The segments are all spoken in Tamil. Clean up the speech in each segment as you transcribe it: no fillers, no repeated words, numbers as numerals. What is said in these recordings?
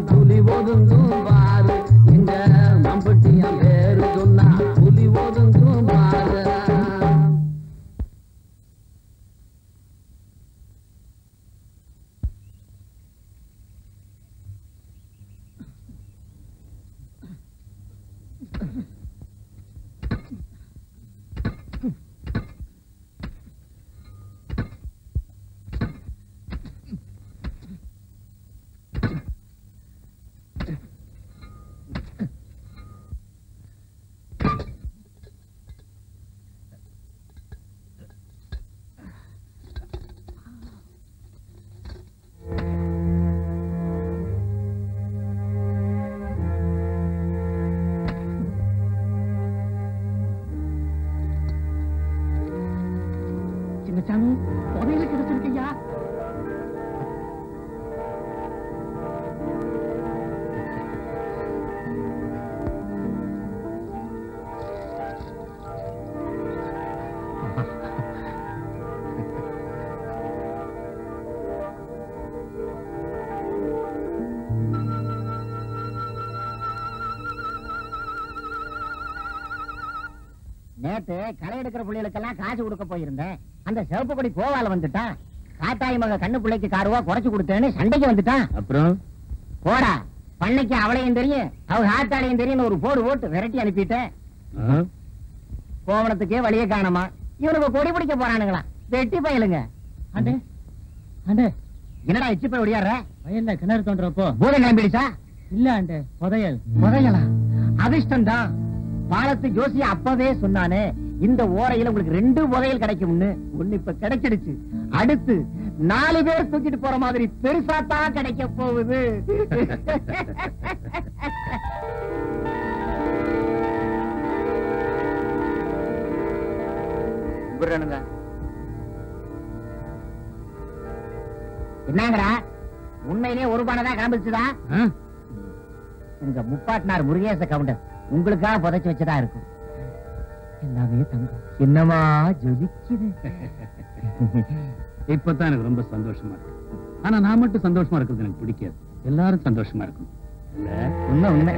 புலி ஒதுங்கும் பாரு இந்த மம்பட்டிய பேரு சொன்னா புலி ஒதுங்கும் பாரு. புதையில கிடைச்சிருக்கையா? நேத்து களை எடுக்கிற பிள்ளைகளுக்கெல்லாம் காசு கொடுக்க போயிருந்தேன். அந்த சிவப்பு கொடி கோவால வந்துட்டான். காட்டாயி மக கண்ணு பிள்ளைக்கு காருவா குறைச்சு கொடுத்தேன்னு சண்டைக்கு வந்துட்டான். அப்புறம் போடா பண்ணைக்கு அவளையும் தெரியும் அவ ஆத்தாளையும் தெரியும் ஒரு போடு போட்டு விரட்டி அனுப்பிட்டேன். கோவணத்துக்கே வழியே காணமா இவனுக்கு கொடி பிடிக்க போறானுங்களா? வெட்டி பயலுங்க. ஆண்டே ஆண்டே என்னடா எச்சி போய் ஒடியாடுற? வயல்ல கிணறு தோன்றப்போ பூதம் கிளம்பிடுச்சா? இல்ல ஆண்டே புதையல். புதையலா? அதிர்ஷ்டம் தான். பாலத்து ஜோசிய அப்பவே சொன்னானே இந்த ஓரையில உங்களுக்கு 2 புதையல் கிடைக்கும்னு. ஒண்ணு இப்ப கிடைச்சிடுச்சு. அடுத்து 4 பேர் தூக்கிட்டு போற மாதிரி பெருசாத்தான் கிடைக்க போகுது. என்னங்கடா உண்மையிலேயே ஒரு பானதான் கிளம்பிச்சுதா? உங்க முப்பாட்டினார் முருகேச கவுண்டர் உங்களுக்காக புதைச்சு வச்சதா இருக்கும். எல்லாமே தங்கம். என்னமா ஜொலிக்குது. இப்பதான் எனக்கு ரொம்ப சந்தோஷமா இருக்கு. ஆனா நான் மட்டும் சந்தோஷமா இருக்கிறது எனக்கு பிடிக்காது. எல்லாரும் சந்தோஷமா இருக்கணும். உண்மை உண்மை.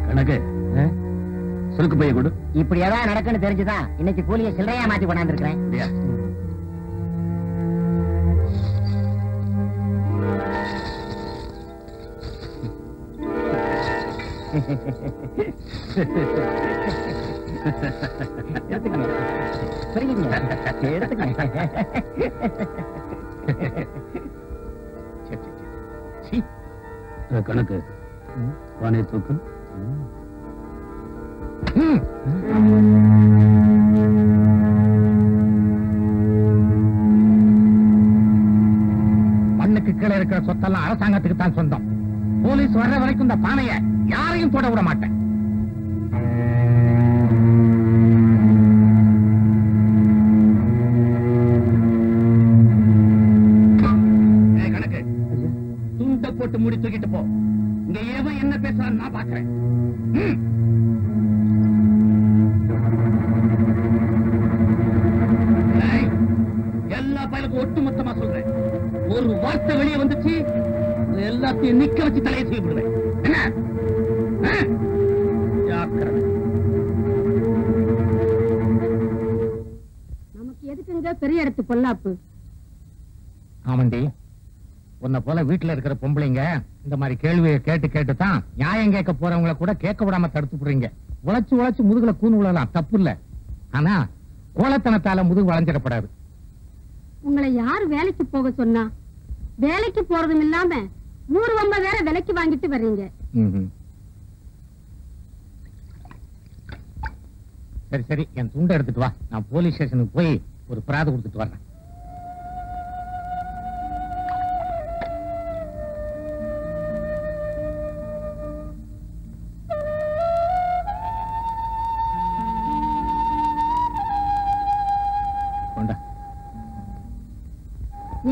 கணக்கு சுருக்கு பைய கொடு. இப்படி ஏதாவது நடக்குன்னு தெரிஞ்சுதான் இன்னைக்கு கூலியை சில்லறையா மாத்தி கொண்டாந்துருக்கிறேன். கணக்கு பானை தூக்கு. மண்ணுக்கு கீழே இருக்கிற சொத்தெல்லாம் அரசாங்கத்துக்கு தான் சொந்தம். போலீஸ் வர்ற வரைக்கும் இந்த பானைய யாரையும் தொட விட மாட்டேன். கணக்கு துண்ட போட்டு முடி தூக்கிட்டு போ. இங்க ஏவன் என்ன பேசுறான்னு நான் பாக்குறேன். எல்லா பயலுக்கும் ஒட்டுமொத்தமா சொல்றேன். ஒரு வார்த்தை வெளியே வந்துச்சு எல்லாத்தையும் நிக்க வச்சு தலையை செய்ய விடுவேன். நமக்கு எதுக்குங்க பெரிய இடத்து பொல்லாப்பு? ஆமண்டி, உன்னை போல வீட்டுல இருக்கிற பொம்பளைங்க இந்த மாதிரி கேள்வியை கேட்டு கேட்டுதான் நியாயம் கேட்க போறவங்களை கூட கேட்க விடாம தடுத்து போடுறீங்க. உழைச்சு உழைச்சு முதுகுல கூணு விழலாம், தப்பு இல்ல. ஆனா கோலத்தனத்தால முதுகு வளைஞ்சிடப்படாது. உங்களை யாரு வேலைக்கு போக சொன்னா? வேலைக்கு போறதும் இல்லாம ஊர்வம்ப வேற விலைக்கு வாங்கிட்டு வர்றீங்க. சரி சரி, என் துண்டை எடுத்துட்டு வா. நான் போலீஸ் ஸ்டேஷனுக்கு போய் ஒரு பிராது கொடுத்துட்டு வர்றேன்.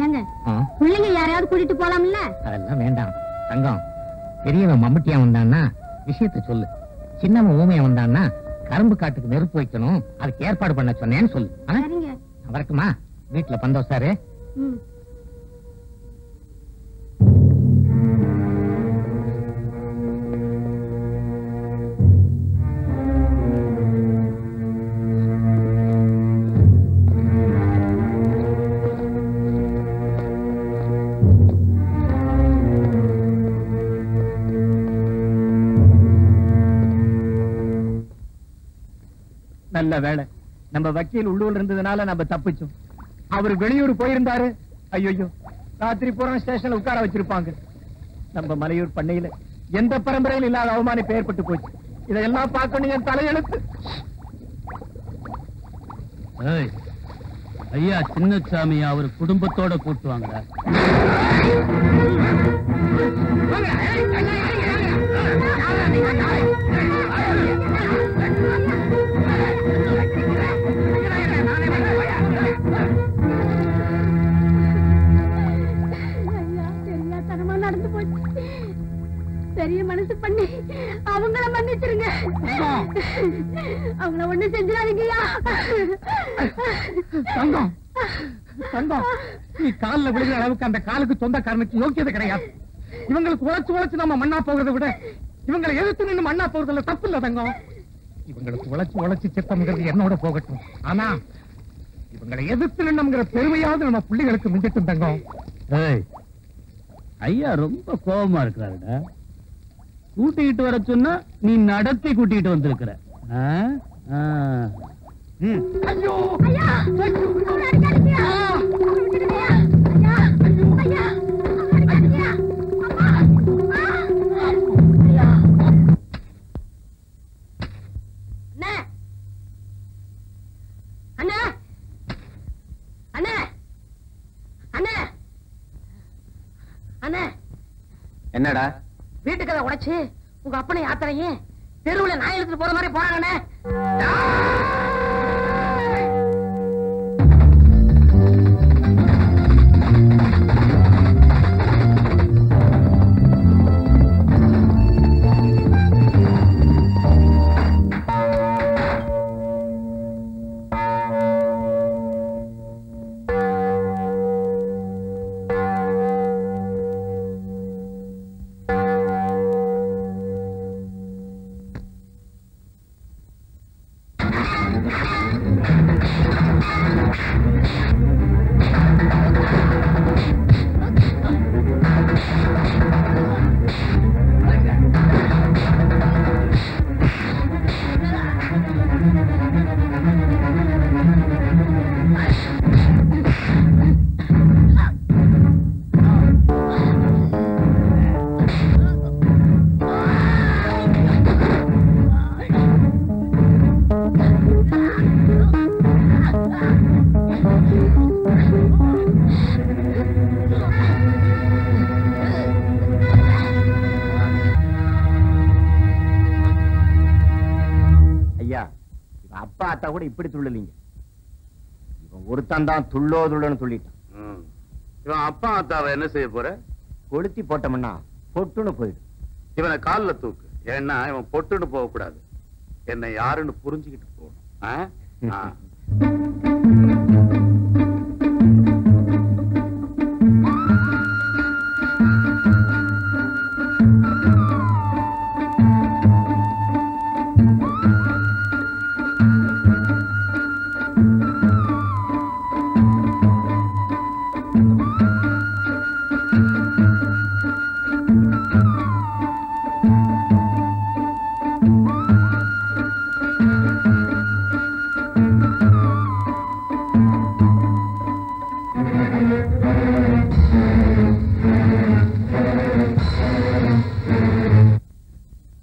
ஏங்க பிள்ளைங்க யாரையாவது கூட்டிட்டு போலாம்ல? அதெல்லாம் வேண்டாம் தங்கம். பெரியவன் மம்முட்டியா வந்தான்னா விஷயத்த சொல்லு. சின்னவன் ஊமையா வந்தான்னா கரும்பு காட்டுக்கு நெருப்பு வைக்கணும், அதுக்கு ஏற்பாடு பண்ண சொன்னேன்னு சொல்லு. சரிங்க. வரட்டுமா? வீட்டுல பந்தோசாரு. நல்ல வேலை நம்ம வக்கீல் உள்ளூர்ல இருந்ததுனால நம்ம தப்பிச்சோம். அவர் வெளியூர் போயிருந்தாரு, ஐயோ ராத்திரி பூரா ஸ்டேஷன்ல உட்கார வச்சிருப்பாங்க. நம்ம மலையூர் பண்ணையில எந்த பரம்பரையில் இல்லாத அவமானிப்பு ஏற்பட்டு போச்சு. இதெல்லாம் பார்க்கணும் என் தலையெழுத்து. ஐயா சின்னசாமி அவர் குடும்பத்தோட கூட்டுவாங்க. நடந்து போச்சு. பெரிய மனசு பண்ணி அவங்கள மன்னிச்சிருங்க. அவங்கள ஒண்ணு செஞ்சிடாதீங்கய்யா. தங்கம் தங்கம், நீ காலில் விழுகிற அளவுக்கு அந்த காலுக்கு சொந்தக்காரனுக்கு யோக்கியதை கிடையாது. இவங்களுக்கு உழைச்சு நம்ம மண்ணா போகிறத விட இவங்களை எதிர்த்து நின்று மண்ணா போறதுல தப்பு இல்ல தங்கம். இவங்களுக்கு உழைச்சு சித்தம்ங்கிறது என்னோட போகட்டும். ஆனா இவங்களை எதிர்த்து நின்னுங்கிற பெருமையாவது நம்ம பிள்ளைகளுக்கு மிஞ்சிட்டும் தங்கம். ஐயா ரொம்ப கோபமா இருக்கிறாருடா. கூட்டிட்டு வர சொன்னா நீ நடத்தி கூட்டிட்டு வந்திருக்கிற. ஐயோ ஐயா, அவளை அடிக்காதீங்க. ஐயா, ஐயா, அவளை அடிக்காதீங்க. அம்மா, ஐயா. அண்ணா, அண்ணா, அண்ணா, அண்ணா. என்னடா வீட்டுக்கதை உடைச்சு உங்க அப்பனை யாத்திரையும் தெருவுல நாய் எடுத்துட்டு போற மாதிரி போறாங்கண்ணே. கூட இப்படி துள்ளலீங்க. இவன் ஒருத்தன் தான் துள்ளோதுள்ளன்னு சொல்லிட்டான். இவன் அப்பா அத்தாவை என்ன செய்ய போற? கொளுத்தி போட்டோம்னா பொட்டுன்னு போயிடும். இவனை காலில் தூக்கு. ஏன்னா இவன் பொட்டுன்னு போக கூடாது. என்னை யாருன்னு புரிஞ்சுக்கிட்டு போகணும்.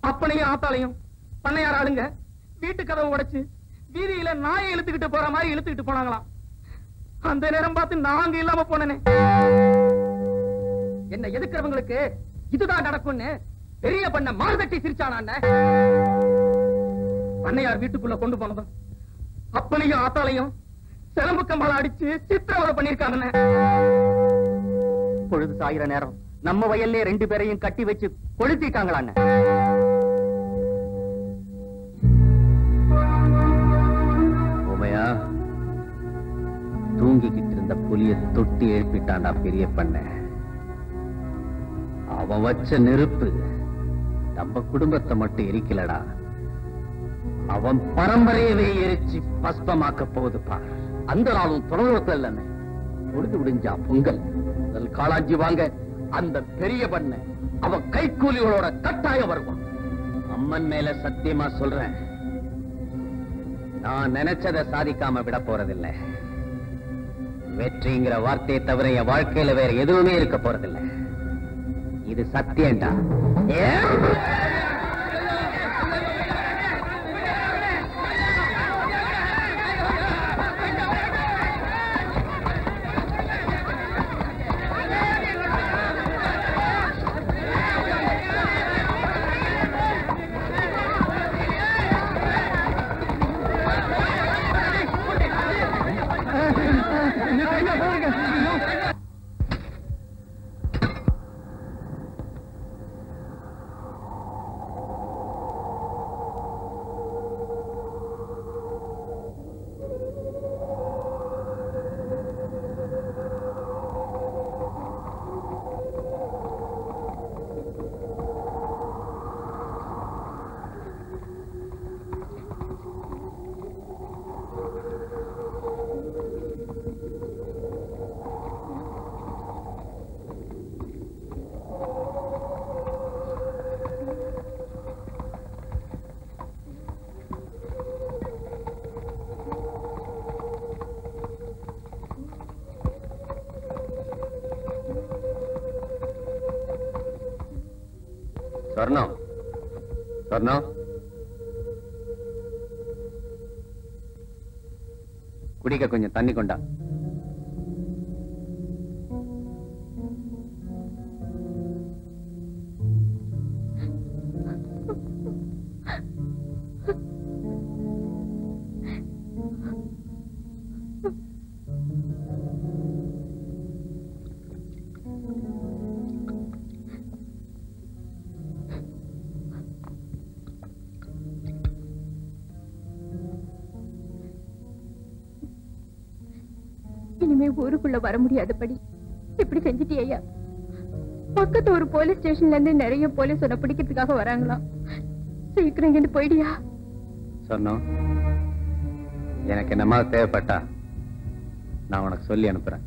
அப்பனையும் ஆத்தாலையும் பண்ணையார் ஆளுங்க வீட்டு கதவை உடைச்சு வீதியில நாயை இழுத்துக்கிட்டு போற மாதிரி இழுத்துக்கிட்டு போனாங்களாம். அந்த நேரம் பார்த்து நாங்க இல்லாம போனேனே. என்ன எதுக்கிறவங்களுக்கு இதுதான் நடக்கும்னு பெரிய பண்ண மார்தட்டி சிரிச்சான பண்ணையார் வீட்டுக்குள்ள கொண்டு போனதும் அப்பனையும் ஆத்தாலையும் சிலம்பு கம்பளம் அடிச்சு சித்திரவதை பண்ணிருக்காங்கண்ணே. பொழுது சாகிற நேரம் நம்ம வயல்ல 2 பேரையும் கட்டி வச்சு கொளுத்திட்டாங்களாண்ணே. உமையா, தூங்கிக்கிட்டு இருந்த புலிய தொட்டி எழுப்பிட்டான்டா பெரிய பண்ண. அவன் வச்ச நெருப்பு நம்ம குடும்பத்தை மட்டும் எரிக்கலடா, அவன் பரம்பரையவே எரிச்சு பஸ்பமாக்க போகுது பார். அந்த நாளும் தொடர்பு இல்லைன்னு பொழுது விடிஞ்சா பொங்கல் காளாஞ்சி வாங்க அந்த பெரிய பண்ண அவன் கைக்கூலிகளோட கட்டாயம் வருவான். அம்மன் மேல சத்தியமா சொல்றேன், நான் நினைச்சதை சாதிக்காம விட போறதில்லை. வெற்றிங்கிற வார்த்தையை தவிர என் வாழ்க்கையில வேற எதுவுமே இருக்க போறதில்லை. இது சத்தியம்டா. சொர்ணம், சொர்ணம், குடிக்க கொஞ்சம் தண்ணி கொண்டா. இனிமே ஊருக்குள்ள வர முடியாதபடி இப்படி செஞ்சிட்டியா? பக்கத்து ஒரு போலீஸ் ஸ்டேஷன்ல இருந்து நிறைய போலீஸ் உன்னை பிடிக்கிறதுக்காக வராங்களாம். சீக்கிரம் இங்கிட்டு போயிடியா. சொன்னோம், எனக்கு என்னமா தேவைப்பட்டா நான் உனக்கு சொல்லி அனுப்புறேன்.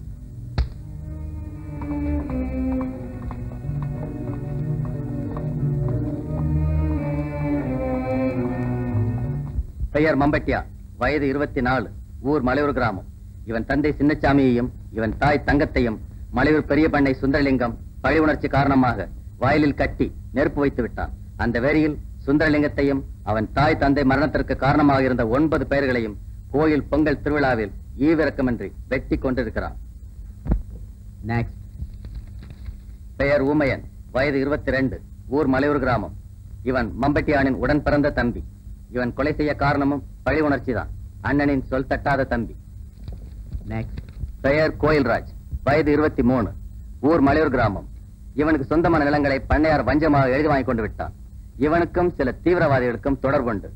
பெயர் மம்பட்டியா, வயது 24, ஊர் மலையூர் கிராமம். இவன் தந்தை சின்னச்சாமியையும் இவன் தாய் தங்கத்தையும் மலையூர் பெரிய பண்ணை சுந்தரலிங்கம் பழி உணர்ச்சி காரணமாக வயலில் கட்டி நெருப்பு வைத்து விட்டான். அந்த வேரியில் சுந்தரலிங்கத்தையும் அவன் தாய் தந்தை மரணத்திற்கு காரணமாக இருந்த 9 பெயர்களையும் கோயில் பொங்கல் திருவிழாவில் ஈவிரக்கமின்றி வெட்டி கொண்டிருக்கிறான். பெயர் ஊமையன், வயது 22, ஊர் மலையூர் கிராமம். இவன் மம்பட்டியானின் உடன் பிறந்த தம்பி. இவன் கொலை செய்ய காரணமும் பழி உணர்ச்சி தான். அண்ணனின் சொல் தட்டாத தம்பி. பெயர் கோயில்ராஜ், வயது 23, ஊர் மலையூர் கிராமம். இவனுக்கு சொந்தமான நிலங்களை பண்ணையார் வஞ்சமாக எழுதி வாங்கி கொண்டு விட்டான். இவனுக்கும் சில தீவிரவாதிகளுக்கும் தொடர்புண்டு.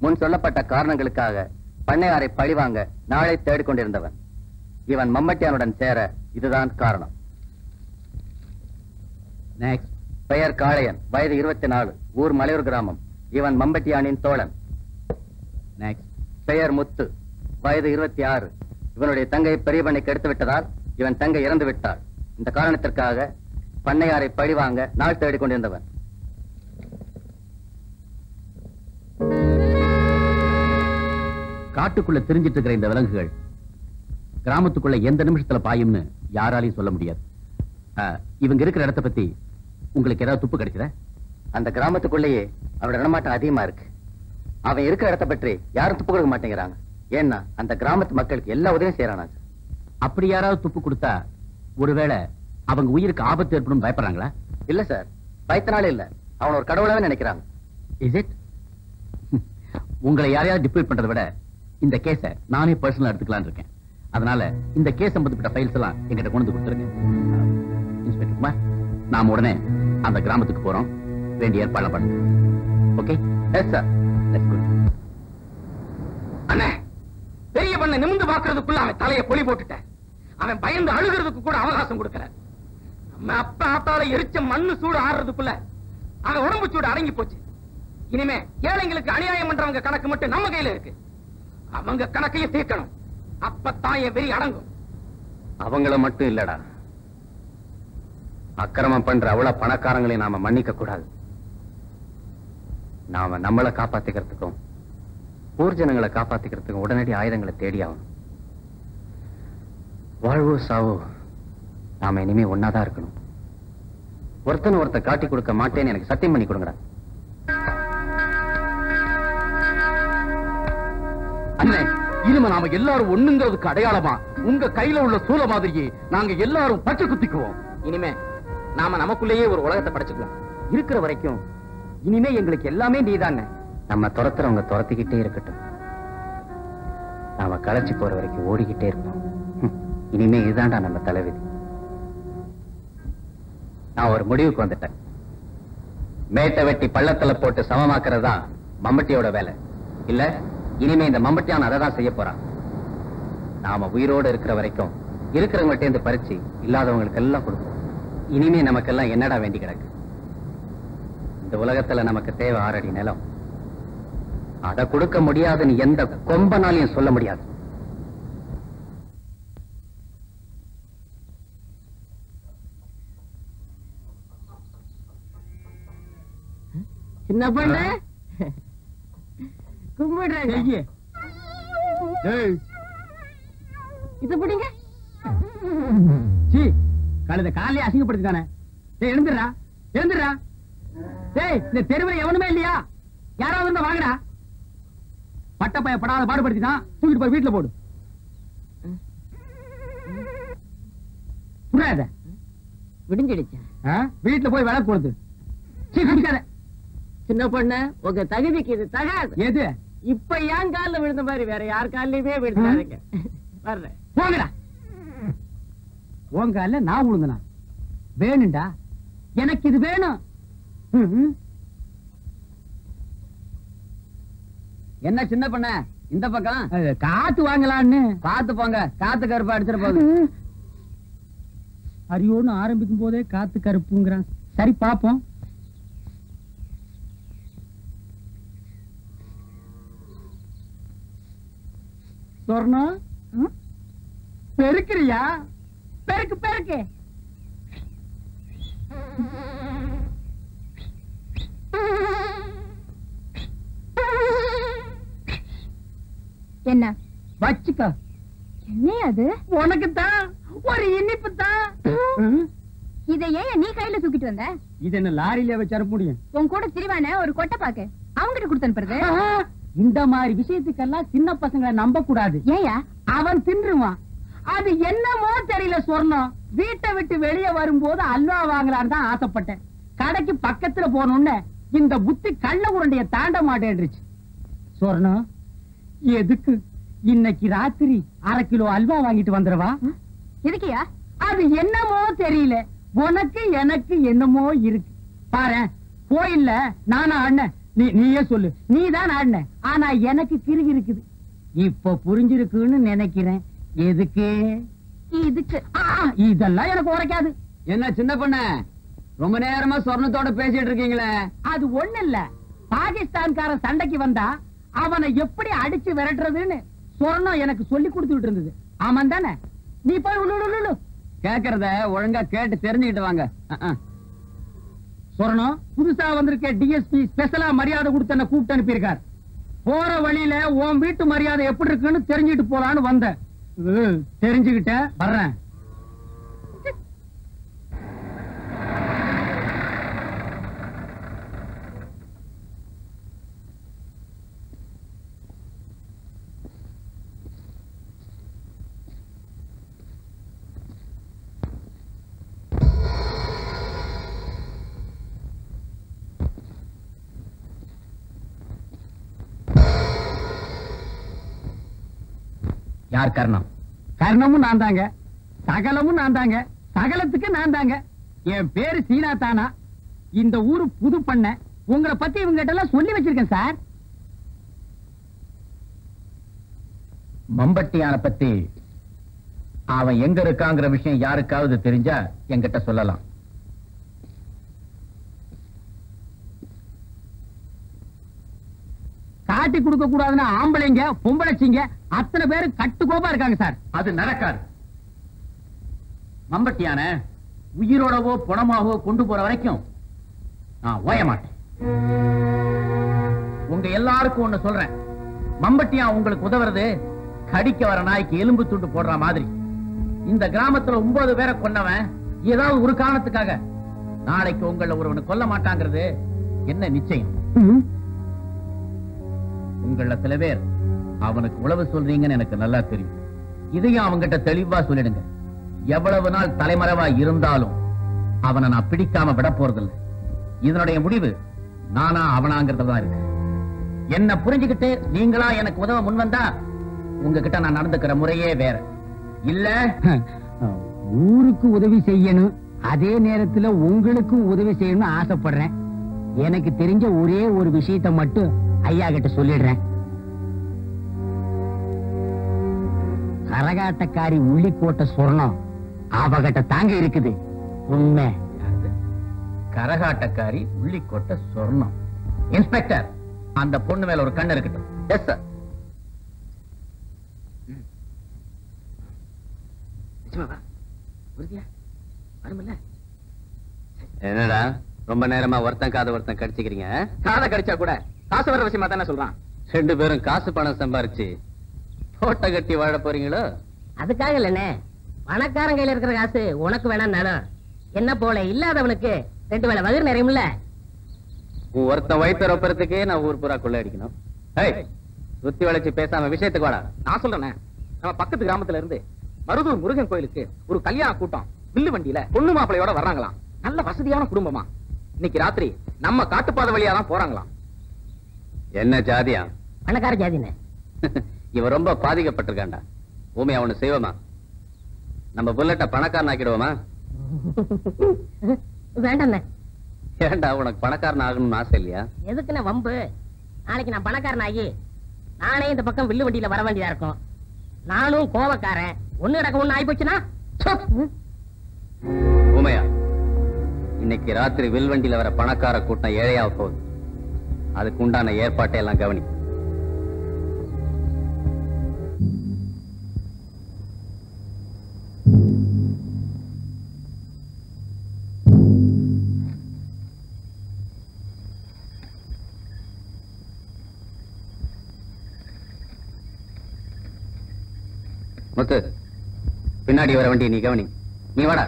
முன் சொல்லப்பட்ட காரணங்களுக்காக பண்ணையாரை பழிவாங்க நாளை தேடிக்கொண்டிருந்தவன். இவன் மம்பட்டியானுடன் சேர இதுதான் காரணம். பெயர் காளையன், வயது 24, ஊர் மலையூர் கிராமம். இவன் மம்பட்டியானின் தோழன். பெயர் முத்து, வயது 26. இவனுடைய தங்கை பெரிய பண்ணை கெடுத்து விட்டதால் இவன் தங்கை இறந்து விட்டாள். இந்த காரணத்திற்காக பண்ணையாரை பழிவாங்க நாள் தேடிக் கொண்டிருந்தவன். காட்டுக்குள்ள தெரிஞ்சிட்டு இருக்கிற இந்த விலங்குகள் கிராமத்துக்குள்ள எந்த நிமிஷத்துல பாயும்னு யாராலையும் சொல்ல முடியாது. இவங்க இருக்கிற இடத்தை பத்தி உங்களுக்கு ஏதாவது துப்பு கிடைச்சதா? அந்த கிராமத்துக்குள்ளேயே அவனோட நடமாட்டம் அதிகமா இருக்கு. அவன் இருக்கிற இடத்தை பற்றி யாரும் துப்பு கொடுக்க மாட்டேங்கிறாங்க. ஏன்னா அந்த கிராமத்து மக்களுக்கு எல்லா உதவியும் செய்யறானா. அப்படி யாராவது துப்பு கொடுத்தா ஒருவேளை அவங்க உயிருக்கு ஆபத்து ஏற்படும் பயப்படுறாங்களா? இல்ல சார், பயத்தினாலே இல்ல, அவன் ஒரு கடவுளாவே நினைக்கிறாங்க. Is it? உங்களை யாரையாவது டிபெண்ட் பண்றதை விட இந்த கேஸ நானே பர்சனலா எடுத்துக்கலாம்னு இருக்கேன். அதனால இந்த கேஸ் சம்பந்தப்பட்ட ஃபைல்ஸ் எல்லாம் எங்கிட்ட கொண்டு வந்து கொடுத்துருங்க. இன்ஸ்பெக்டர் குமார், நாம உடனே அந்த கிராமத்துக்கு போறோம். வேண்டிய ஏற்பாடு பண்ணுங்க. Okay? Yes sir. Let's go. அண்ணே, பெரிய பண்ண நிமிந்து பாக்குறதுக்குள்ள அவன் தலைய பொலி போட்டுட்டேன். அவன் பயந்து அழுகிறதுக்கு கூட அவகாசம் கொடுக்கல. நம்ம அப்பா ஆத்தால எரிச்ச மண்ணு சூடு ஆடுறதுக்குள்ள அவன் உடம்பு சூடு அடங்கி போச்சு. இனிமே ஏழைங்களுக்கு அநியாயம் பண்றவங்க கணக்கு மட்டும் நம்ம கையில இருக்கு. அவங்க கணக்கையும் தீர்க்கணும். அப்பத்தான் என் வெறி அடங்கும். அவங்கள மட்டும் இல்லடா, அக்கிரமம் பண்ற அவ்வளவு பணக்காரங்களையும் நாம மன்னிக்க கூடாது. நாம நம்மளை காப்பாத்திக்கிறதுக்கும் ஊர் ஜனங்களை காப்பாத்திக்கிறதுக்கும் உடனடி ஆயுதங்களை தேடி ஆகணும். வாழ்வோ சாவோ நாம இனிமே ஒன்னாதான் இருக்கணும். ஒருத்தன் ஒருத்த காட்டி கொடுக்க மாட்டேன்னு எனக்கு சத்தியம் பண்ணி கொடுங்கடா. அண்ணே, இனிமே நாம எல்லாரும் ஒண்ணுங்கிறதுக்கு அடையாளமா உங்க கையில உள்ள சூல மாதிரியே நாங்க எல்லாரும் பச்சை குத்திக்குவோம். இனிமே நாம நமக்குள்ளேயே ஒரு உலகத்தை படைச்சுக்கலாம். இருக்கிற வரைக்கும் இனிமே எங்களுக்கு எல்லாமே நீதானே. நம்ம துரத்துறவங்க துரத்திக்கிட்டே இருக்கட்டும். நாம களைச்சு போற வரைக்கும் ஓடிக்கிட்டே இருப்போம். இனிமே இதுதான்டா நம்ம தலைவிதி. நான் ஒரு முடிவுக்கு வந்துட்டேன். மேட்டை வெட்டி பள்ளத்துல போட்டு சமமாக்குறதா மம்பட்டியோட வேலை இல்ல. இனிமே இந்த மம்பட்டியான் அதை தான் செய்ய போறான். நாம உயிரோடு இருக்கிற வரைக்கும் இருக்கிறவங்கள்ட்ட இருந்து பறிச்சு இல்லாதவங்களுக்கு எல்லாம் கொடுப்போம். இனிமே நமக்கெல்லாம் என்னடா வேண்டி கிடக்கு? இந்த உலகத்துல நமக்கு தேவை 6 அடி நிலம். அதை கொடுக்க முடியாதுன்னு எந்த கொம்பனாலையும் சொல்ல முடியாது. சின்ன பொண்ணு கும்பிடுறாங்க. இது பிடிங்க. கழுத காலையே அசிங்கப்படுத்திட்டானே. எழுந்துடுறா, எழுந்துடுறா. டேய், இந்த தெருவில் எவனுமே இல்லையா? யாராவது இருந்தா வாங்கடா. பட்டப்பைய படாத பாடுபடுத்திதான் தூக்கிட்டு போய் வீட்டுல போடு. புரியாத விடிஞ்சிடுச்சு. வீட்டுல போய் விளக்கு கொடுத்து குடிக்காத. சின்ன பொண்ணு, உங்க தகுதிக்கு இது தகாது. எது? இப்ப ஏன் காலில் விழுந்த மாதிரி வேற யார் காலிலுமே விழுந்தாருங்க. வர்றேன், போங்கடா. உங்க அல்ல நான் விழுந்தனா? வேணும்டா, எனக்கு இது வேணும். என்ன சின்ன பொண்ண இந்த பக்கம் காத்து வாங்கலான்னு. பாத்து போங்க, காத்து கருப்பு அடிச்சிட போகுது. அரியோன்னு ஆரம்பிக்கும் போதே காத்து கருப்புங்கிறான். சரி பாப்போம். சொர்ணம், பெருக்கிறியா? பெருக்கு பெருக்கு. என்ன வச்சுக்க. என்ன அது? உனக்குத்தான் ஒரு இனிப்பு தான். இதை ஏன் நீ கையில தூக்கிட்டு வந்த? இது என்ன லாரியில வச்சு அனுப்ப முடியும்? உன் கூட திரிவான ஒரு கொட்டை பாக்கு அவங்கிட்ட கொடுத்து அனுப்புறது. இந்த மாதிரி விஷயத்துக்கெல்லாம் சின்ன பசங்களை நம்ப கூடாது. ஏயா? அவன் தின்றுவான். அது என்னமோ தெரியல. சொர்ணம் வீட்டை விட்டு வெளியே வரும்போது அல்வா வாங்கலான்னு தான் ஆசைப்பட்டேன். கடைக்கு பக்கத்துல போனோன்னு இந்த புத்தி கள்ள உருண்டைய தாண்ட மாட்டேன்றுச்சு. சொர்ணம், எதுக்கு இன்னைக்கு ராத்திரி 1/2 கிலோ அல்வா வாங்கிட்டு வந்துடவா? எதுக்கியா? அது என்னமோ தெரியல. உனக்கு எனக்கு என்னமோ இருக்கு. பாரு, கோயில்ல நானா ஆடின, நீயே சொல்லு. நீதான் ஆடின, ஆனா எனக்கு கிறுகி இருக்குது. இப்ப புரிஞ்சிருக்குன்னு நினைக்கிறேன். எதுக்கு? இதுக்கு. இதெல்லாம் எனக்கு உரைக்காது. என்ன சின்ன பொண்ண, ரொம்ப நேரமா சொர்ணத்தோட பேசிட்டு இருக்கீங்களே? அது ஒண்ணு இல்ல. பாகிஸ்தான்காரன் சண்டைக்கு வந்தா அவனை எப்படி அடிச்சு விரட்டுறதுன்னு சொர்ணம் எனக்கு சொல்லி கொடுத்துட்டு இருந்தது. ஆமாம் தானே? நீ போய் உள்ளு. கேக்குறத ஒழுங்கா கேட்டு தெரிஞ்சுக்கிட்டு வாங்க. சொர்ணம், புதுசா வந்திருக்க டிஎஸ்பி ஸ்பெஷலா மரியாதை கொடுத்து என்ன கூப்பிட்டு அனுப்பியிருக்கார். போற வழியில உன் வீட்டு மரியாதை எப்படி இருக்குன்னு தெரிஞ்சுட்டு போலான்னு வந்தேன். தெரிஞ்சுக்கிட்ட வர்றேன். யார் காரணம்? கர்ணமும் நான் தாங்க, சகலமும் நான் தாங்க, சகலத்துக்கு நான் தாங்க. என் பேரு சீனா தானா. இந்த ஊரு புது பண்ண. உங்களை பத்தி இவங்க கிட்ட எல்லாம் சொல்லி வச்சிருக்கேன் சார். மம்பட்டியான பத்தி அவன் எங்க இருக்காங்கிற விஷயம் யாருக்காவது தெரிஞ்சா என்கிட்ட சொல்லலாம். காட்டி கொடுக்க கூடாதுன்னு ஆம்பளைங்க பொம்பளைச்சிங்க அத்தனை பேரு கட்டுக்கோப்பா இருக்காங்க சார். அது நடக்காது. மம்பட்டியான உயிரோடவோ பணமாகவோ கொண்டு போற வரைக்கும் நான் ஓய மாட்டேன். உங்க எல்லாருக்கும் ஒண்ணு சொல்றேன். மம்பட்டியா உங்களுக்கு உதவுறது கடிக்க வர நாய்க்கு எலும்பு துண்டு போடுற மாதிரி. இந்த கிராமத்துல 9 பேரை கொன்னவன் ஏதாவது ஒரு காரணத்துக்காக நாளைக்கு உங்களை ஒருவனை கொல்ல மாட்டாங்கிறது என்ன நிச்சயம்? உங்கள சில பேர் அவனுக்கு உளவு சொல்றீங்கன்னு எனக்கு நல்லா தெரியும். இதையும் அவங்கிட்ட தெளிவா சொல்லிடுங்க. எவ்வளவு நாள் தலைமறைவா இருந்தாலும் அவனை நான் பிடிக்காம விட போறதில்லை. இதனுடைய முடிவு நானா அவனாங்கிறதுதான் இருக்கு. என்ன புரிஞ்சுக்கிட்டு நீங்களா எனக்கு உதவ முன் வந்தா உங்ககிட்ட நான் நடந்துக்கிற முறையே வேற. இல்ல ஊருக்கு உதவி செய்யணும், அதே நேரத்துல உங்களுக்கும் உதவி செய்யணும்னு ஆசைப்படுறேன். எனக்கு தெரிஞ்ச ஒரே ஒரு விஷயத்தை மட்டும் ஐயா கிட்ட சொல்லிடுறேன். கரகாட்டக்காரி உள்ளிக்கோட்டை சொர்ணம் அவகிட்ட தாங்க இருக்குது. உண்மை. கரகாட்டக்காரி உள்ளிக்கோட்டை சொர்ணம். இன்ஸ்பெக்டர், அந்த பொண்ணு மேல ஒரு கண்ணு இருக்கட்டும். Yes sir. என்னடா ரொம்ப நேரமா ஒருத்தன் காதை ஒருத்தன் கடிச்சுக்கிறீங்க? காதை கடிச்சா கூட காசு வர விஷயமா தானே சொல்றான். 2 பேரும் காசு பணம் சம்பாரிச்சு போட்ட கட்டி வாழ போறீங்களோ? அதுக்காக இல்லண்ணே, பணக்காரன் கையில இருக்கிற காசு உனக்கு வேணாம். என்ன போல இல்லாதவனுக்கு 2 வேளை வயிறு நிறையும்ல. ஒருத்தன் வயிற்று ரொப்பறதுக்கே நான் ஊர் பூரா கொள்ள அடிக்கணும். சுத்தி வளைச்சு பேசாம விஷயத்துக்கு வாடா. நான் சொல்றேன், நம்ம பக்கத்து கிராமத்துல இருந்து மருதூர் முருகன் கோயிலுக்கு ஒரு கல்யாண கூட்டம் வில்லு வண்டியில பொண்ணு மாப்பிளையோட வர்றாங்களாம். நல்ல வசதியான குடும்பமா. இன்னைக்கு ராத்திரி நம்ம காட்டுப்பாதை வழியா தான் போறாங்களாம். என்ன ஜாதியா? பணக்கார ஜாதினே. இவன் ரொம்ப பாதிக்கப்பட்டிருக்காண்டா. ஊமையா ஒண்ணு செய்வோமா? நம்ம புல்லட்ட பணக்காரன் ஆக்கிடுவோமா? வேண்டாண்ணே. ஏண்டா உனக்கு பணக்காரன் ஆகணும்னு ஆசை இல்லையா? எதுக்குண்ணே வம்பு? நாளைக்கு நான் பணக்காரன் ஆகி நானே இந்த பக்கம் வில்லு வண்டியில வர வேண்டியதா இருக்கும். நானும் கோவக்காரன். ஒண்ணு நடக்க ஒண்ணு ஆகி போச்சுன்னா ஊமையா, இன்னைக்கு ராத்திரி வில்வண்டியில வர பணக்கார கூட்டம் ஏழையாக போகுது. அதுக்கு உண்டான ஏற்பாட்டை எல்லாம் கவனி. முத்து, பின்னாடி வர வண்டி நீ கவனி. நீ வாடா.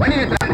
வண்டி நிறுத்தா.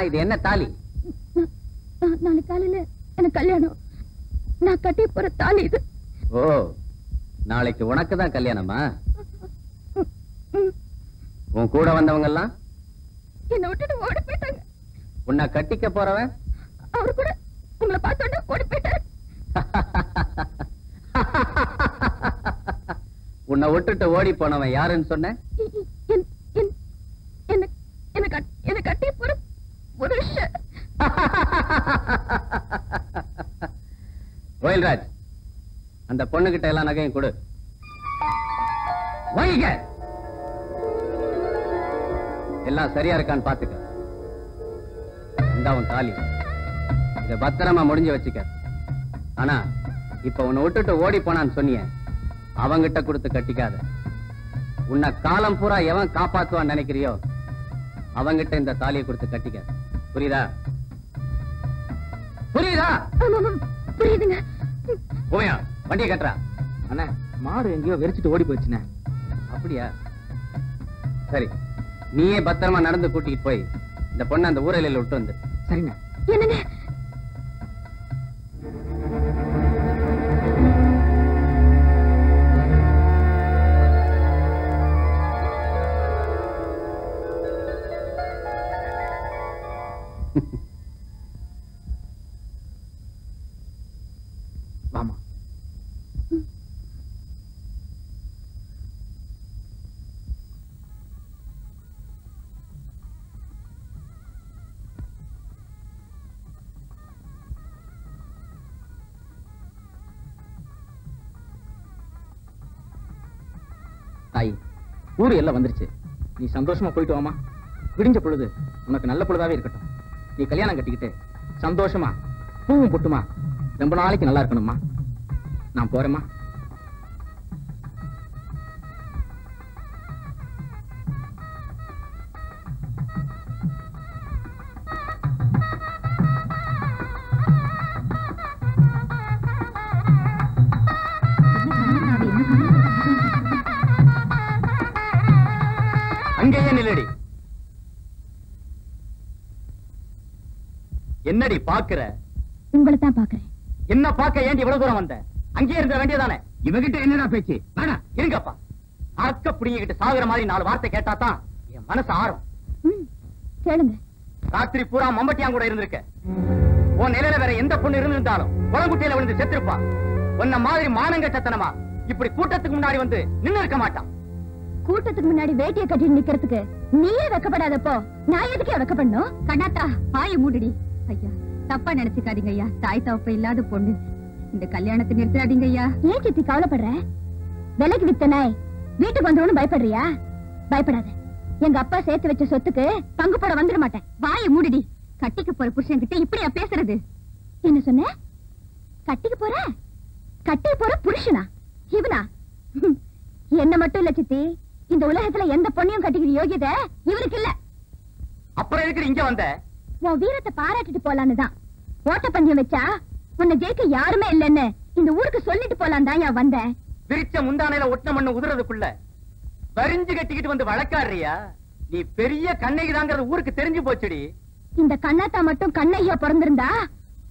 இது என்ன தாலி? நாளைக்கு காலையில எனக்கு கல்யாணம். நான் கட்டி போற தாலி இது. ஓ, நாளைக்கு உனக்கு தான் கல்யாணமா? உன் கூட வந்தவங்க எல்லாம் என்ன விட்டுட்டு ஓடி போயிட்டாங்க. உன்னை கட்டிக்க போறவன் அவரு கூட உங்களை பார்த்தோன்னே ஓடி போயிட்டாரு. உன்னை விட்டுட்டு ஓடி போனவன் யாருன்னு சொன்ன? என்ன கட்டி போற புருஷன். கோயில்ராஜ், அந்த பொண்ணுகிட்ட எல்லாம் நகையும் கொடு. வாங்கிக்க. எல்லாம் சரியா இருக்கான்னு பாத்துக்க. இந்த உன் தாலி, இத பத்திரமா முடிஞ்சு வச்சுக்க. ஆனா இப்ப உன்னை விட்டுட்டு ஓடி போனான்னு சொன்னிய, அவங்கிட்ட கொடுத்து கட்டிக்காத. உன்னை காலம் பூரா எவன் காப்பாத்துவான்னு நினைக்கிறியோ அவங்கிட்ட இந்த தாலியை கொடுத்து கட்டிக்க. புரியுதா? புரியுதா? புரியுதுங்க. போயா, வண்டியை கட்டுறா. அண்ணா, மாடு எங்கேயோ வெறிச்சிட்டு ஓடி போச்சுண்ணே. அப்படியா? சரி, நீயே பத்திரமா நடந்து கூட்டிட்டு போய் இந்த பொண்ணை அந்த ஊரலையில விட்டு வந்து. சரிண்ணா. என்னங்க? வாமா. தாய், ஊரு எல்லாம் வந்துருச்சு. நீ சந்தோஷமா போயிட்டு வாமா. விடிஞ்ச பொழுது உனக்கு நல்ல பொழுதாவே இருக்கட்டும். நீ கல்யாணம் கட்டிக்கிட்டு சந்தோஷமா பூவும் பொட்டுமா ரொம்ப நாளைக்கு நல்லா இருக்கணும்மா. நான் போறேம்மா. அங்கேயே நில்லடி. என்னடி பாக்குற? உங்களை தான் பாக்குறேன். என்ன பாக்க ஏன் இவ்வளவு தூரம் வந்த? அங்கேயே இருக்க வேண்டியதானே? இவகிட்ட என்னடா பேச்சு? வாடா. இருங்கப்பா. அக்க புடிங்கிட்டு சாகுற மாதிரி 4 வார்த்தை கேட்டாதான் என் மனசு ஆறும். கேளுங்க. ராத்திரி பூரா மம்பட்டியான் கூட இருந்திருக்க. உன் நிலையில வேற எந்த பொண்ணு இருந்திருந்தாலும் குளங்குட்டியில விழுந்து செத்துருப்பா. உன்ன மாதிரி மானங்கட்டத்தனமா இப்படி கூட்டத்துக்கு முன்னாடி வந்து நின்னு இருக்க மாட்டான். கூட்டத்துக்கு முன்னாடி வேட்டியை கட்டிட்டு நிக்கிறதுக்கு நீயே வெக்கப்படாதப்போ நான் எதுக்கே வெக்கப்படணும்? கண்ணாத்தா, பாய மூடுடி. ஐயா, தப்பா நினைச்சுக்காதீங்க ஐயா. தாய் தவப்ப இல்லாத பொண்ணு. இந்த கல்யாணத்தை நிறுத்தாதீங்க ஐயா. ஏன் சித்தி கவலைப்படுற? விலைக்கு வித்த நாய் வீட்டுக்கு வந்துடும் பயப்படுறியா? பயப்படாத. எங்க அப்பா சேர்த்து வச்ச சொத்துக்கு பங்கு போட வந்துட மாட்டேன். வாய மூடுடி. கட்டிக்கு போற புருஷன் கிட்ட இப்படியா பேசுறது? என்ன சொன்ன? கட்டிக்கு போற புருஷனா? இவனா? என்ன மட்டும் இல்ல சித்தி, இந்த உலகத்துல எந்த பொண்ணையும் கட்டிக்கிற யோகியதை இவனுக்கு இல்ல. அப்புறம் இருக்கிற இங்க வந்த உன் வீரத்தை பாராட்டிட்டு போலான்னு தான். ஓட்ட பந்தயம் வச்சா உன்னை ஜெயிக்க யாருமே இல்லன்னு இந்த ஊருக்கு சொல்லிட்டு போலாம் தான் வந்தேன். விரிச்ச முந்தானையில ஒட்ட மண்ணு உதுறதுக்குள்ள வரிஞ்சு கட்டிக்கிட்டு வந்து வழக்காடுறியா? நீ பெரிய கண்ணகிதாங்கிறது ஊருக்கு தெரிஞ்சு போச்சுடி. இந்த கண்ணாத்தா மட்டும் கண்ணையா பிறந்திருந்தா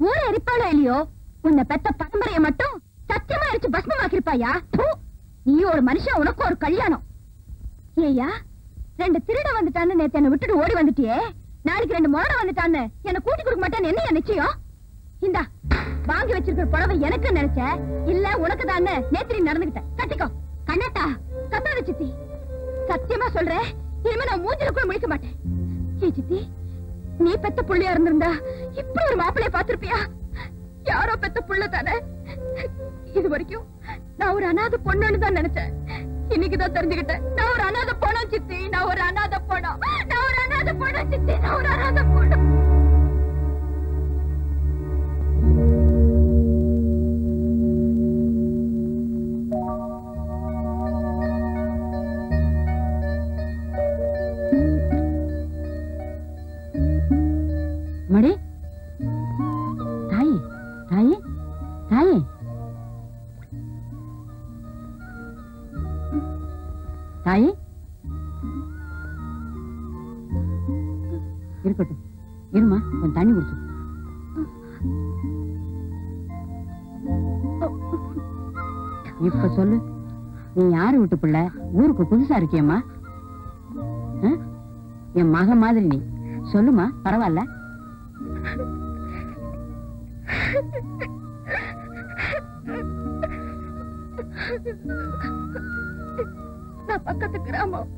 ஊரை எரிப்பாளோ இல்லையோ, உன்னை பெத்த பரம்பரைய மட்டும் சத்தியமா எரிச்சு பஸ்மமாக்கிருப்பாயா? நீ ஒரு மனுஷன், உனக்கு ஒரு கல்யாணம். ஏயா, 2 திருட வந்துட்டான்னு நேத்து என்ன விட்டுட்டு ஓடி வந்துட்டியே, நாளைக்கு 2 முரட வந்துட்டான்னு என்ன கூட்டி கொடுக்க மாட்டேன்னு என்ன நிச்சயம்? இந்தா வாங்கி வச்சிருக்கிற புடவை எனக்கு நினைச்ச இல்ல உனக்கு தான் நேத்து நீ நடந்துகிட்ட. கட்டிக்கோ. கண்ணாத்தா, கத்தாத சித்தி. சத்தியமா சொல்றேன், இனிமே நான் மூஞ்சில கூட முழிக்க மாட்டேன். ஏ சித்தி, நீ பெத்த புள்ளையா இருந்திருந்தா இப்படி ஒரு மாப்பிளைய பாத்திருப்பியா? யாரோ பெத்த புள்ள தானே. இது வரைக்கும் நான் ஒரு அநாத பொண்ணுன்னு தான் நினைச்சேன். இன்னைக்குதான் தெரிஞ்சுக்கிட்டேன் நான் ஒரு அநாத பொண்ணு சித்தி. நான் ஒரு அநாத பொண்ணு சித்தி. நான் ஒரு அநாத பொண்ணு. மடி தாயே, தாயே, தாயே. தாயே இருக்கட்டும், இருமா, கொஞ்சம் தண்ணி குடிச்சு. இப்ப சொல்லு, நீ யாரு விட்டு பிள்ளை? ஊருக்கு புதுசா இருக்கியம்மா? என் மக மாதிரி நீ சொல்லுமா, பரவாயில்ல. நான் பக்கத்து கிராமம்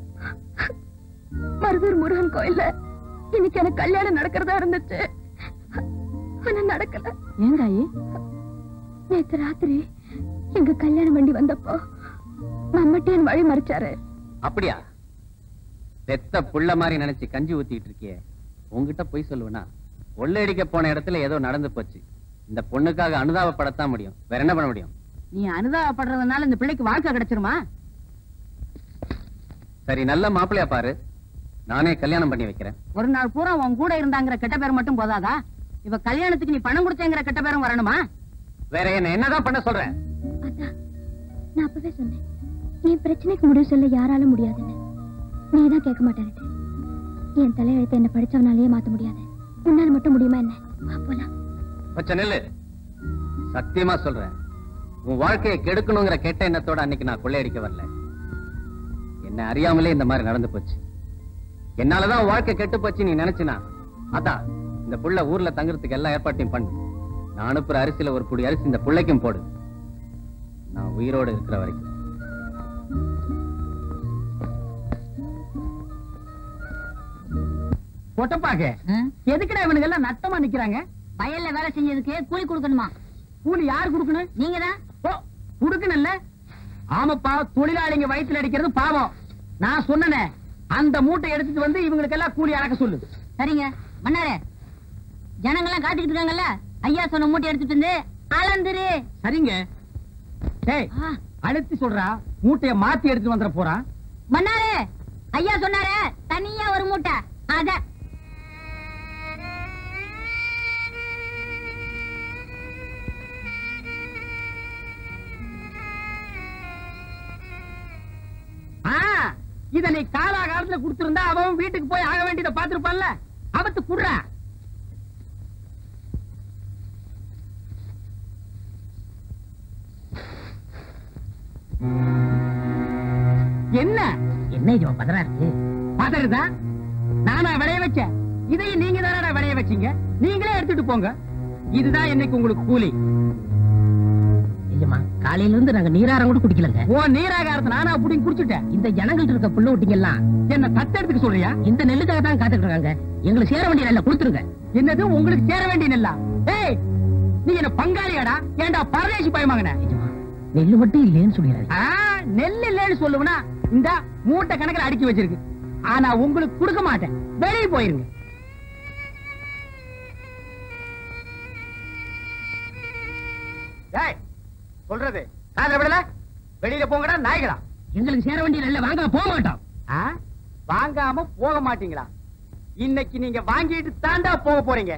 மருதூர் முருகன் கோயில்ல இன்னைக்கு எனக்கு கல்யாணம் நடக்கிறதா இருந்துச்சு. ஆனா நடக்கல. ஏன் தாயி? நேத்து ராத்திரி எங்க கல்யாண வண்டி வந்தப்போ மம்மட்டியன் வழி மறிச்சாரு. அப்படியா? பெத்த புள்ள மாதிரி நினைச்சு கஞ்சி ஊத்திட்டு இருக்கியே, உங்ககிட்ட போய் சொல்லுவேனா? கொள்ளையடிக்க போன இடத்துல ஏதோ நடந்து போச்சு. இந்த பொண்ணுக்காக அனுதாபப்படத்தான் முடியும், வேற என்ன பண்ண முடியும்? நீ அனுதாபப்படுறதுனால இந்த பிள்ளைக்கு வாழ்க்கை கிடைச்சிருமா? சரி, நல்ல மாப்பிள்ளையா பாரு, நானே கல்யாணம் பண்ணி வைக்கிறேன். ஒரு நாள் பூரா உன் கூட இருந்தாங்கிற கெட்ட பேர் மட்டும் போதாதா? இவ கல்யாணத்துக்கு நீ பணம் கொடுத்தேங்கிற கெட்ட பேரும் வரணுமா? வேற என்னதான் பண்ண சொல்ற? அதான் நான் அப்பவே சொன்னேன், என் பிரச்சனைக்கு முடிவு சொல்ல யாராலும் முடியாதுன்னு. நீதான் கேட்க மாட்டேன். என் தலையெழுத்து என்ன படிச்சவனாலேயே மாத்த முடியாது. உன்னால மட்டும் முடியுமா என்ன? போலாம். கொஞ்சம் நெல்லு. சத்தியமா சொல்றேன், உன் வாழ்க்கையை கெடுக்கணுங்கிற கெட்ட எண்ணத்தோட அன்னைக்கு நான் கொள்ளையடிக்க வரல. என்ன அறியாமலே இந்த மாதிரி நடந்து போச்சு. என்னாலதான் வாழ்க்கை கெட்டு போச்சு நீ நினைச்சினா, அதான் இந்த புள்ள ஊர்ல தங்குறதுக்கு எல்லா ஏற்பாட்டையும் பண்ணு. நான் அனுப்புற அரிசியில ஒரு புடி அரிசி இந்த புள்ளைக்கும் போடு, நான் உயிரோடு இருக்கிற வரைக்கும். பொட்டப்பாக்க எதுக்குடா இவனுங்க எல்லாம் நட்டமா நிக்கிறாங்க? வயல்ல வேலை செஞ்சதுக்கு கூலி கொடுக்கணுமா? கூலி யார் கொடுக்கணும்? நீங்க தான். ஓ, கொடுக்கணும்ல. ஆமாப்பா, தொழிலாளிங்க வயிற்றுல அடிக்கிறது பாவம். நான் சொன்னனே, அந்த மூட்டை எடுத்துட்டு வந்து இவங்களுக்கு எல்லாம் கூலி அளக்க சொல்லு. சரிங்க மன்னாரே, ஜனங்கள்லாம் காத்துக்கிட்டு இருக்காங்கல்ல, ஐயா சொன்ன மூட்டை எடுத்துட்டு வந்து அளந்துரு. சரிங்க. டேய், அழுத்தி சொல்றா, மூட்டைய மாத்தி எடுத்துட்டு வந்துட போறான். மன்னாரே, ஐயா சொன்னாரே தனியா ஒரு மூட்டை, அத இத நீ காலாகாலத்துல கொடுத்திருந்தா அவன் வீட்டுக்கு போய் ஆக வேண்டியதை பாத்துருப்பான்ல. அவத்து குடுறா. என்ன என்ன இது பதறா இருக்கு? பதறுதா? நானா விளைய வச்சேன்? இதையும் நீங்க தானடா விளைய வச்சீங்க. நீங்களே எடுத்துட்டு போங்க. இதுதான் இன்னைக்கு உங்களுக்கு கூலி. காலையில இருந்து நாங்க நீராரம் கூட குடிக்கலங்க. ஓ, நீராகாரத்தை நானா அப்படின்னு குடிச்சுட்டேன். இந்த ஜனங்கள்ட்ட இருக்க புள்ள விட்டீங்க எல்லாம் என்ன தத்தெடுத்துக்க சொல்றியா? இந்த நெல்லுக்காக தான் காத்துட்டு இருக்காங்க. எங்களுக்கு சேர வேண்டிய நெல்லை கொடுத்துருங்க. என்னது உங்களுக்கு சேர வேண்டிய நெல்லா? ஏய், நீ என்ன பங்காளியாடா? ஏண்டா பரதேசி பயமாங்கன? நெல்லு மட்டும் இல்லேன்னு சொல்லிடுறாரு. நெல் இல்லேன்னு சொல்லுவனா இந்த மூட்டை கணக்கில் அடுக்கி வச்சிருக்கு. ஆனா உங்களுக்கு கொடுக்க மாட்டேன். வெளியே போயிருங்க. சொல்றது காதுல விடல. வெளியில போங்கடா நாய்களா. எங்களுக்கு சேர வேண்டிய நெல்லை வாங்க போக மாட்டோம். வாங்காம போக மாட்டீங்களா? இன்னைக்கு நீங்க வாங்கிட்டு தாண்டா போக போறீங்க.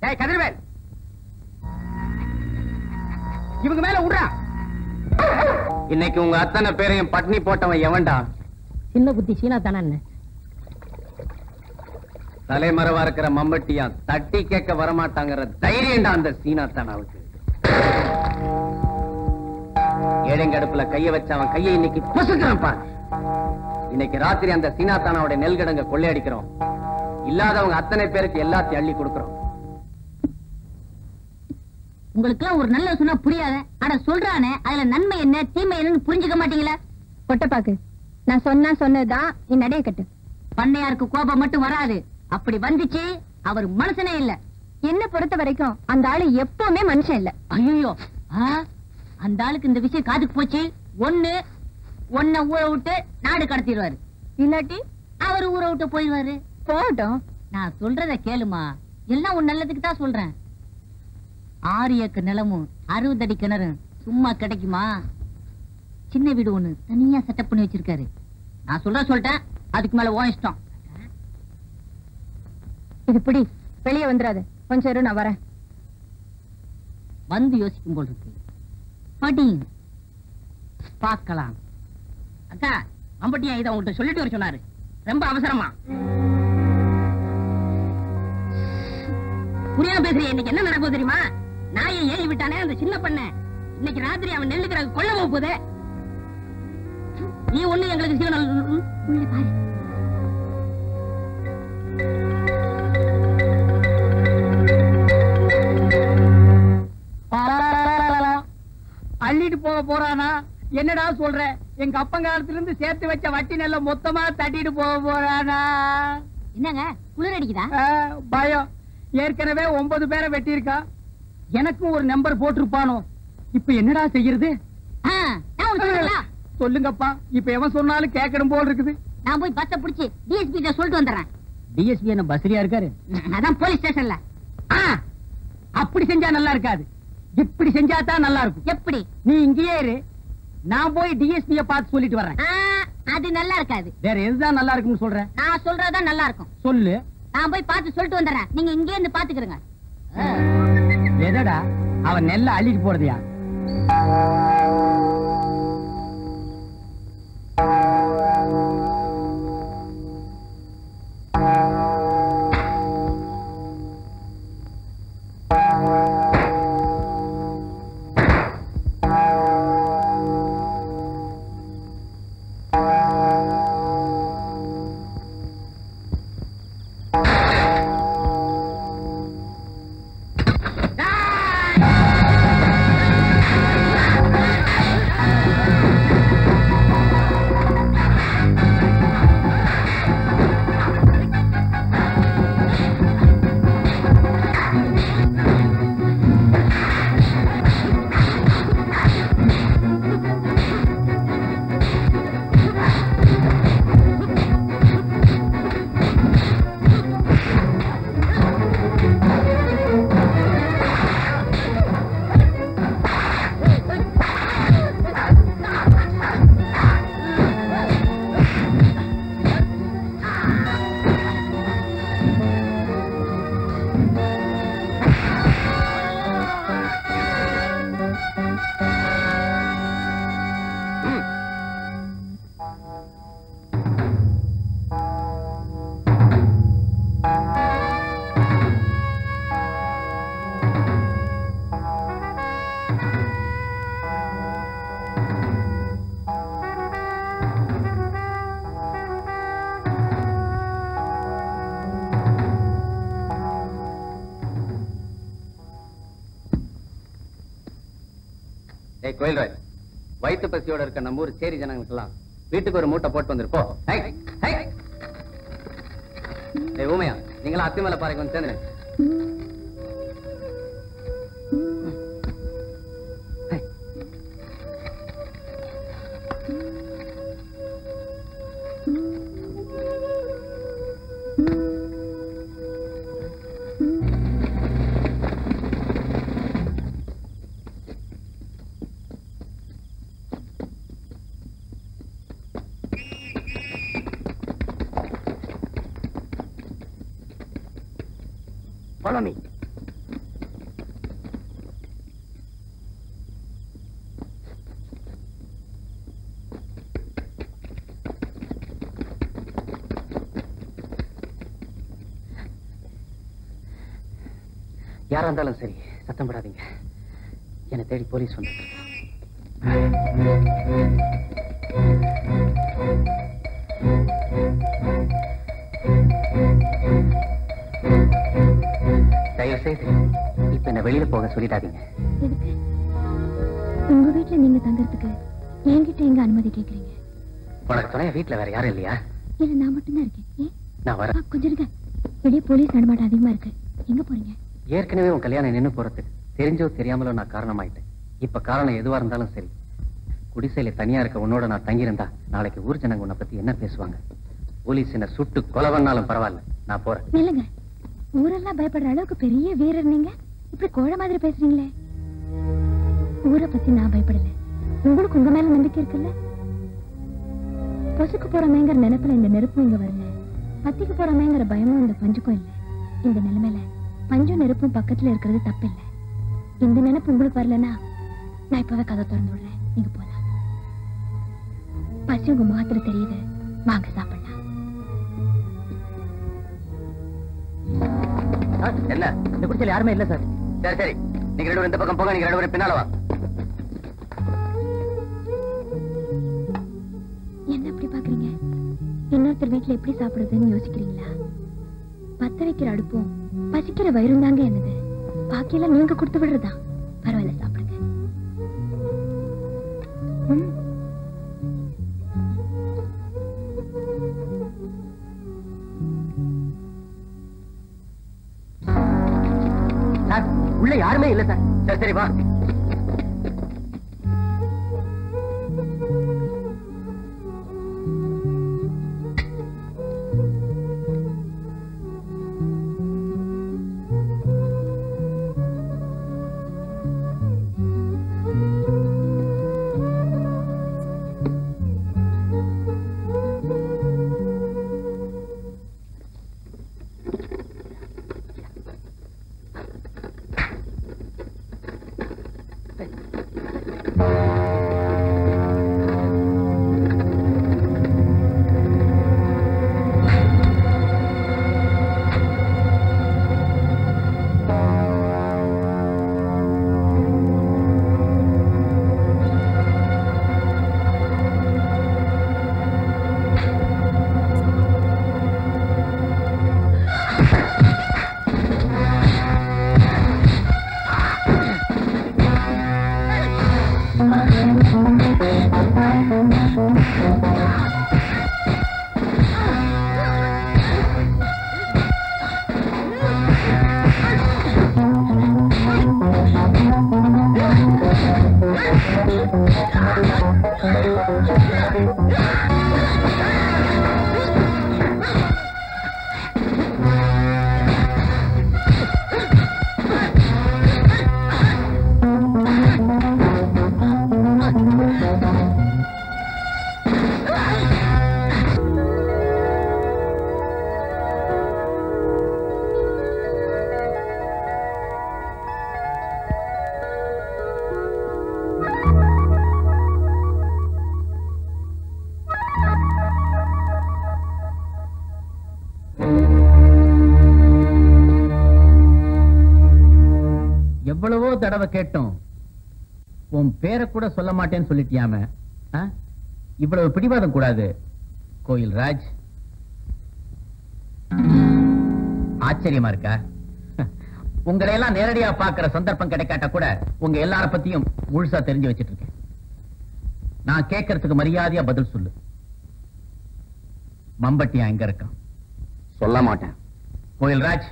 டேய் கதிர்வேல், இவங்க மேல விடுறா. இன்னைக்கு உங்க அத்தனை பேரையும் பட்னி போட்டவன் எவன்டா? சின்ன புத்தி சீனா தானே. தலைமறைவா இருக்கிற மம்பட்டியா தட்டி கேட்க வரமாட்டாங்கிற தைரியம்டா அந்த சீனா தானாவுக்கு. ஏழைங்கடுப்புல கைய வச்ச அவன் கையை இன்னைக்கு பொசுக்கிறான் பாரு. இன்னைக்கு ராத்திரி அந்த சீனா தானாவோட நெல் கிடங்க கொள்ளையடிக்கிறோம். இல்லாதவங்க அத்தனை பேருக்கு எல்லாத்தையும் அள்ளி கொடுக்கிறோம். உங்களுக்கு எல்லாம் ஒரு நல்ல சொன்னா புரியாத. ஆனா சொல்றானே, அதுல நன்மை என்ன தீமை என்னன்னு புரிஞ்சுக்க மாட்டீங்களா? பொட்டப்பாக்கு, நான் சொன்னதுதான் நீ நடைய கட்டு. பண்ணையாருக்கு கோபம் மட்டும் வராது. அப்படி வந்துச்சு அவர் மனுஷனே இல்ல. என்ன பொறுத்த வரைக்கும் அந்த ஆளு எப்பவுமே மனுஷன் இல்ல. ஐயோ, அந்த ஆளுக்கு இந்த விஷயம் காதுக்கு போச்சு. ஒன்ன ஊரை விட்டு நாடு கடத்திடுவாரு. இல்லாட்டி அவர் ஊரை விட்டு போயிடுவாரு. போகட்டும், நான் சொல்றத கேளுமா. எல்லாம் உன் நல்லதுக்கு தான் சொல்றேன். 6 ஏக்கர் நிலமும் 60 அடி கிணறும் சும்மா கிடைக்குமா? சின்ன வீடு ஒண்ணு தனியா செட்டப் பண்ணி வச்சிருக்காரு. நான் சொல்லிட்டேன், அதுக்கு மேல உன் இஷ்டம். இது பிடி, வெளியே வந்துடாது. கொஞ்சம் இரு, நான் வரேன். வந்து யோசிக்கும் போல் இருக்கு. படி பார்க்கலாம். அக்கா, மம்பட்டியா இதை உங்கள்கிட்ட சொல்லிட்டு வர சொன்னாரு. ரொம்ப அவசரமா. புரியாம பேசுறீங்க. இன்னைக்கு என்ன நடக்கும் தெரியுமா? நாயை ஏறி விட்டானே அந்த சின்ன பண்ண, இன்னைக்கு ராத்திரி அவன் நெல்லுக்கு கொல்ல போகுது. நீ ஒண்ணு எங்களுக்கு சிக்னல் உள்ள பாரு. அள்ளிட்டு போக போறானா? என்னடா சொல்ற? எங்க அப்பங்காலத்துல இருந்து சேர்த்து வச்ச வட்டி நெல்ல மொத்தமா தட்டிட்டு போக போறானா? என்னங்க குளிர் அடிக்குதா? பயம். ஏற்கனவே 9 பேரை வெட்டியிருக்கா. எனக்கும் ஒரு நம்பர் போட்டிருப்பானோ. இப்ப என்னடா செய்யறது? சொல்லுங்கப்பா. இப்ப எவன் சொன்னாலும் கேட்கணும் போல் இருக்குது. நான் போய் பஸ்ஸ புடிச்சு டிஎஸ்பி கிட்ட சொல்லிட்டு வந்துடுறேன். டிஎஸ்பி என்ன பஸ்ரியா இருக்காரு? அதான் போலீஸ் ஸ்டேஷன்ல. அப்படி செஞ்சா நல்லா இருக்காது. இப்படி செஞ்சா தான் நல்லா இருக்கும். எப்படி? நீ இங்கேயே இரு. நான் போய் டிஎஸ்பிய பார்த்து சொல்லிட்டு வரேன். அது நல்லா இருக்காது. வேற எதுதான் நல்லா இருக்கும்னு சொல்றேன்? நான் சொல்றதுதான் நல்லா இருக்கும். சொல்லு. நான் போய் பார்த்து சொல்லிட்டு வந்துடுறேன். நீங்க இங்கே இருந்து பாத்துக்கிறீங்க. எதடா அவன் நெல்ல அள்ளிட்டு போறதையா? கோயில்ராஜ், வயிற்று பசியோட இருக்க நம்ம ஊர் சேரி ஜனங்களுக்கெல்லாம் வீட்டுக்கு ஒரு மூட்டை போட்டு வந்திருப்போம். ஊமையா, நீங்களா அத்தி மேல பாருங்க வந்து சேர்ந்து. Follow me. யாரா இருந்தாலும் சரி, சத்தம் போடாதீங்க. என்னை தேடி போலீஸ் வந்து தயவு செய்து இப்ப என்ன வெளியில போக சொல்லிடாதீங்க. உங்க வீட்டுல நீங்க தங்கறதுக்கு என்கிட்ட எங்க அனுமதி கேக்குறீங்க? உனக்கு துணைய வீட்டுல வேற யாரும் இல்லையா? இல்ல, நான் மட்டும்தான் இருக்கேன். நான் வரேன். கொஞ்சம் இருங்க. வெளியே போலீஸ் நடமாட்டம் அதிகமா இருக்கு. எங்க போறீங்க? ஏற்கனவே உன் கல்யாணம் நின்னு போறதுக்கு தெரிஞ்சோ தெரியாமலோ நான் காரணமாயிட்டேன். இப்ப காரணம் எதுவா இருந்தாலும் சரி, குடிசையில தனியா இருக்க உன்னோட நான் தங்கியிருந்தா நாளைக்கு ஊர் ஜனங்க உன்னை பத்தி என்ன பேசுவாங்க? போலீஸ் என்ன சுட்டு கொலை பண்ணாலும் பரவாயில்ல, நான் போறேன். இல்லங்க, ஊரெல்லாம் பயப்படுற அளவுக்கு பெரிய வீரர் நீங்க. இப்படி கோழ மாதிரி பேசுறீங்களே. ஊரை பத்தி நான் பயப்படல. உங்களுக்கு உங்க மேல நம்பிக்கை இருக்குல்ல? பசுக்கு போறமேங்கிற நினைப்புல இந்த நெருப்பும் இங்க வரல. பத்திக்கு போறமேங்கிற பயமும் இந்த பஞ்சுக்கும் இல்ல. இந்த நிலைமையில பஞ்சும் நெருப்பும் பக்கத்துல இருக்கிறது தப்பு இல்ல. இந்த நினைப்பு உங்களுக்கு வரலன்னா நான் இப்பவே கதை திறந்து விடுறேன். நீங்க போலாம். பசி உங்க முகத்துல தெரியுது. வாங்க சாப்பிடலாம். என்ன இந்த குடிச்சல யாருமே இல்ல சார். சரி சரி, நீங்க ரெண்டு பேரும் இந்த பக்கம் போங்க, நீங்க ரெண்டு பேரும் பின்னால வா. இன்னொருத்தர் வீட்டுல எப்படி சாப்பிடுறதுன்னு யோசிக்கிறீங்களா? பத்த வைக்கிற அடுப்பும் பசிக்கிற வயிறும் தாங்க என்னது. பாக்கியெல்லாம் நீங்க கொடுத்து விடுறதா? பரவாயில்ல, சாப்பிடுங்க. சார், உள்ள யாருமே இல்ல சார். சரி சரி வா. எவ்வளவோ தடவை கேட்டோம், உன் பேரை கூட சொல்ல மாட்டேன்னு சொல்லிட்டியாம. இவ்வளவு பிடிவாதம் கூடாது கோயில் ராஜ். ஆச்சரியமா இருக்கா? உங்களை எல்லாம் நேரடியா பாக்குற சந்தர்ப்பம் கிடைக்காட்ட கூட உங்க எல்லார பத்தியும் முழுசா தெரிஞ்சு வச்சிட்டு இருக்கேன். நான் கேட்கறதுக்கு மரியாதையா பதில் சொல்லு. மம்பட்டியா எங்க இருக்கான்? சொல்ல மாட்டேன். கோயில் ராஜ்,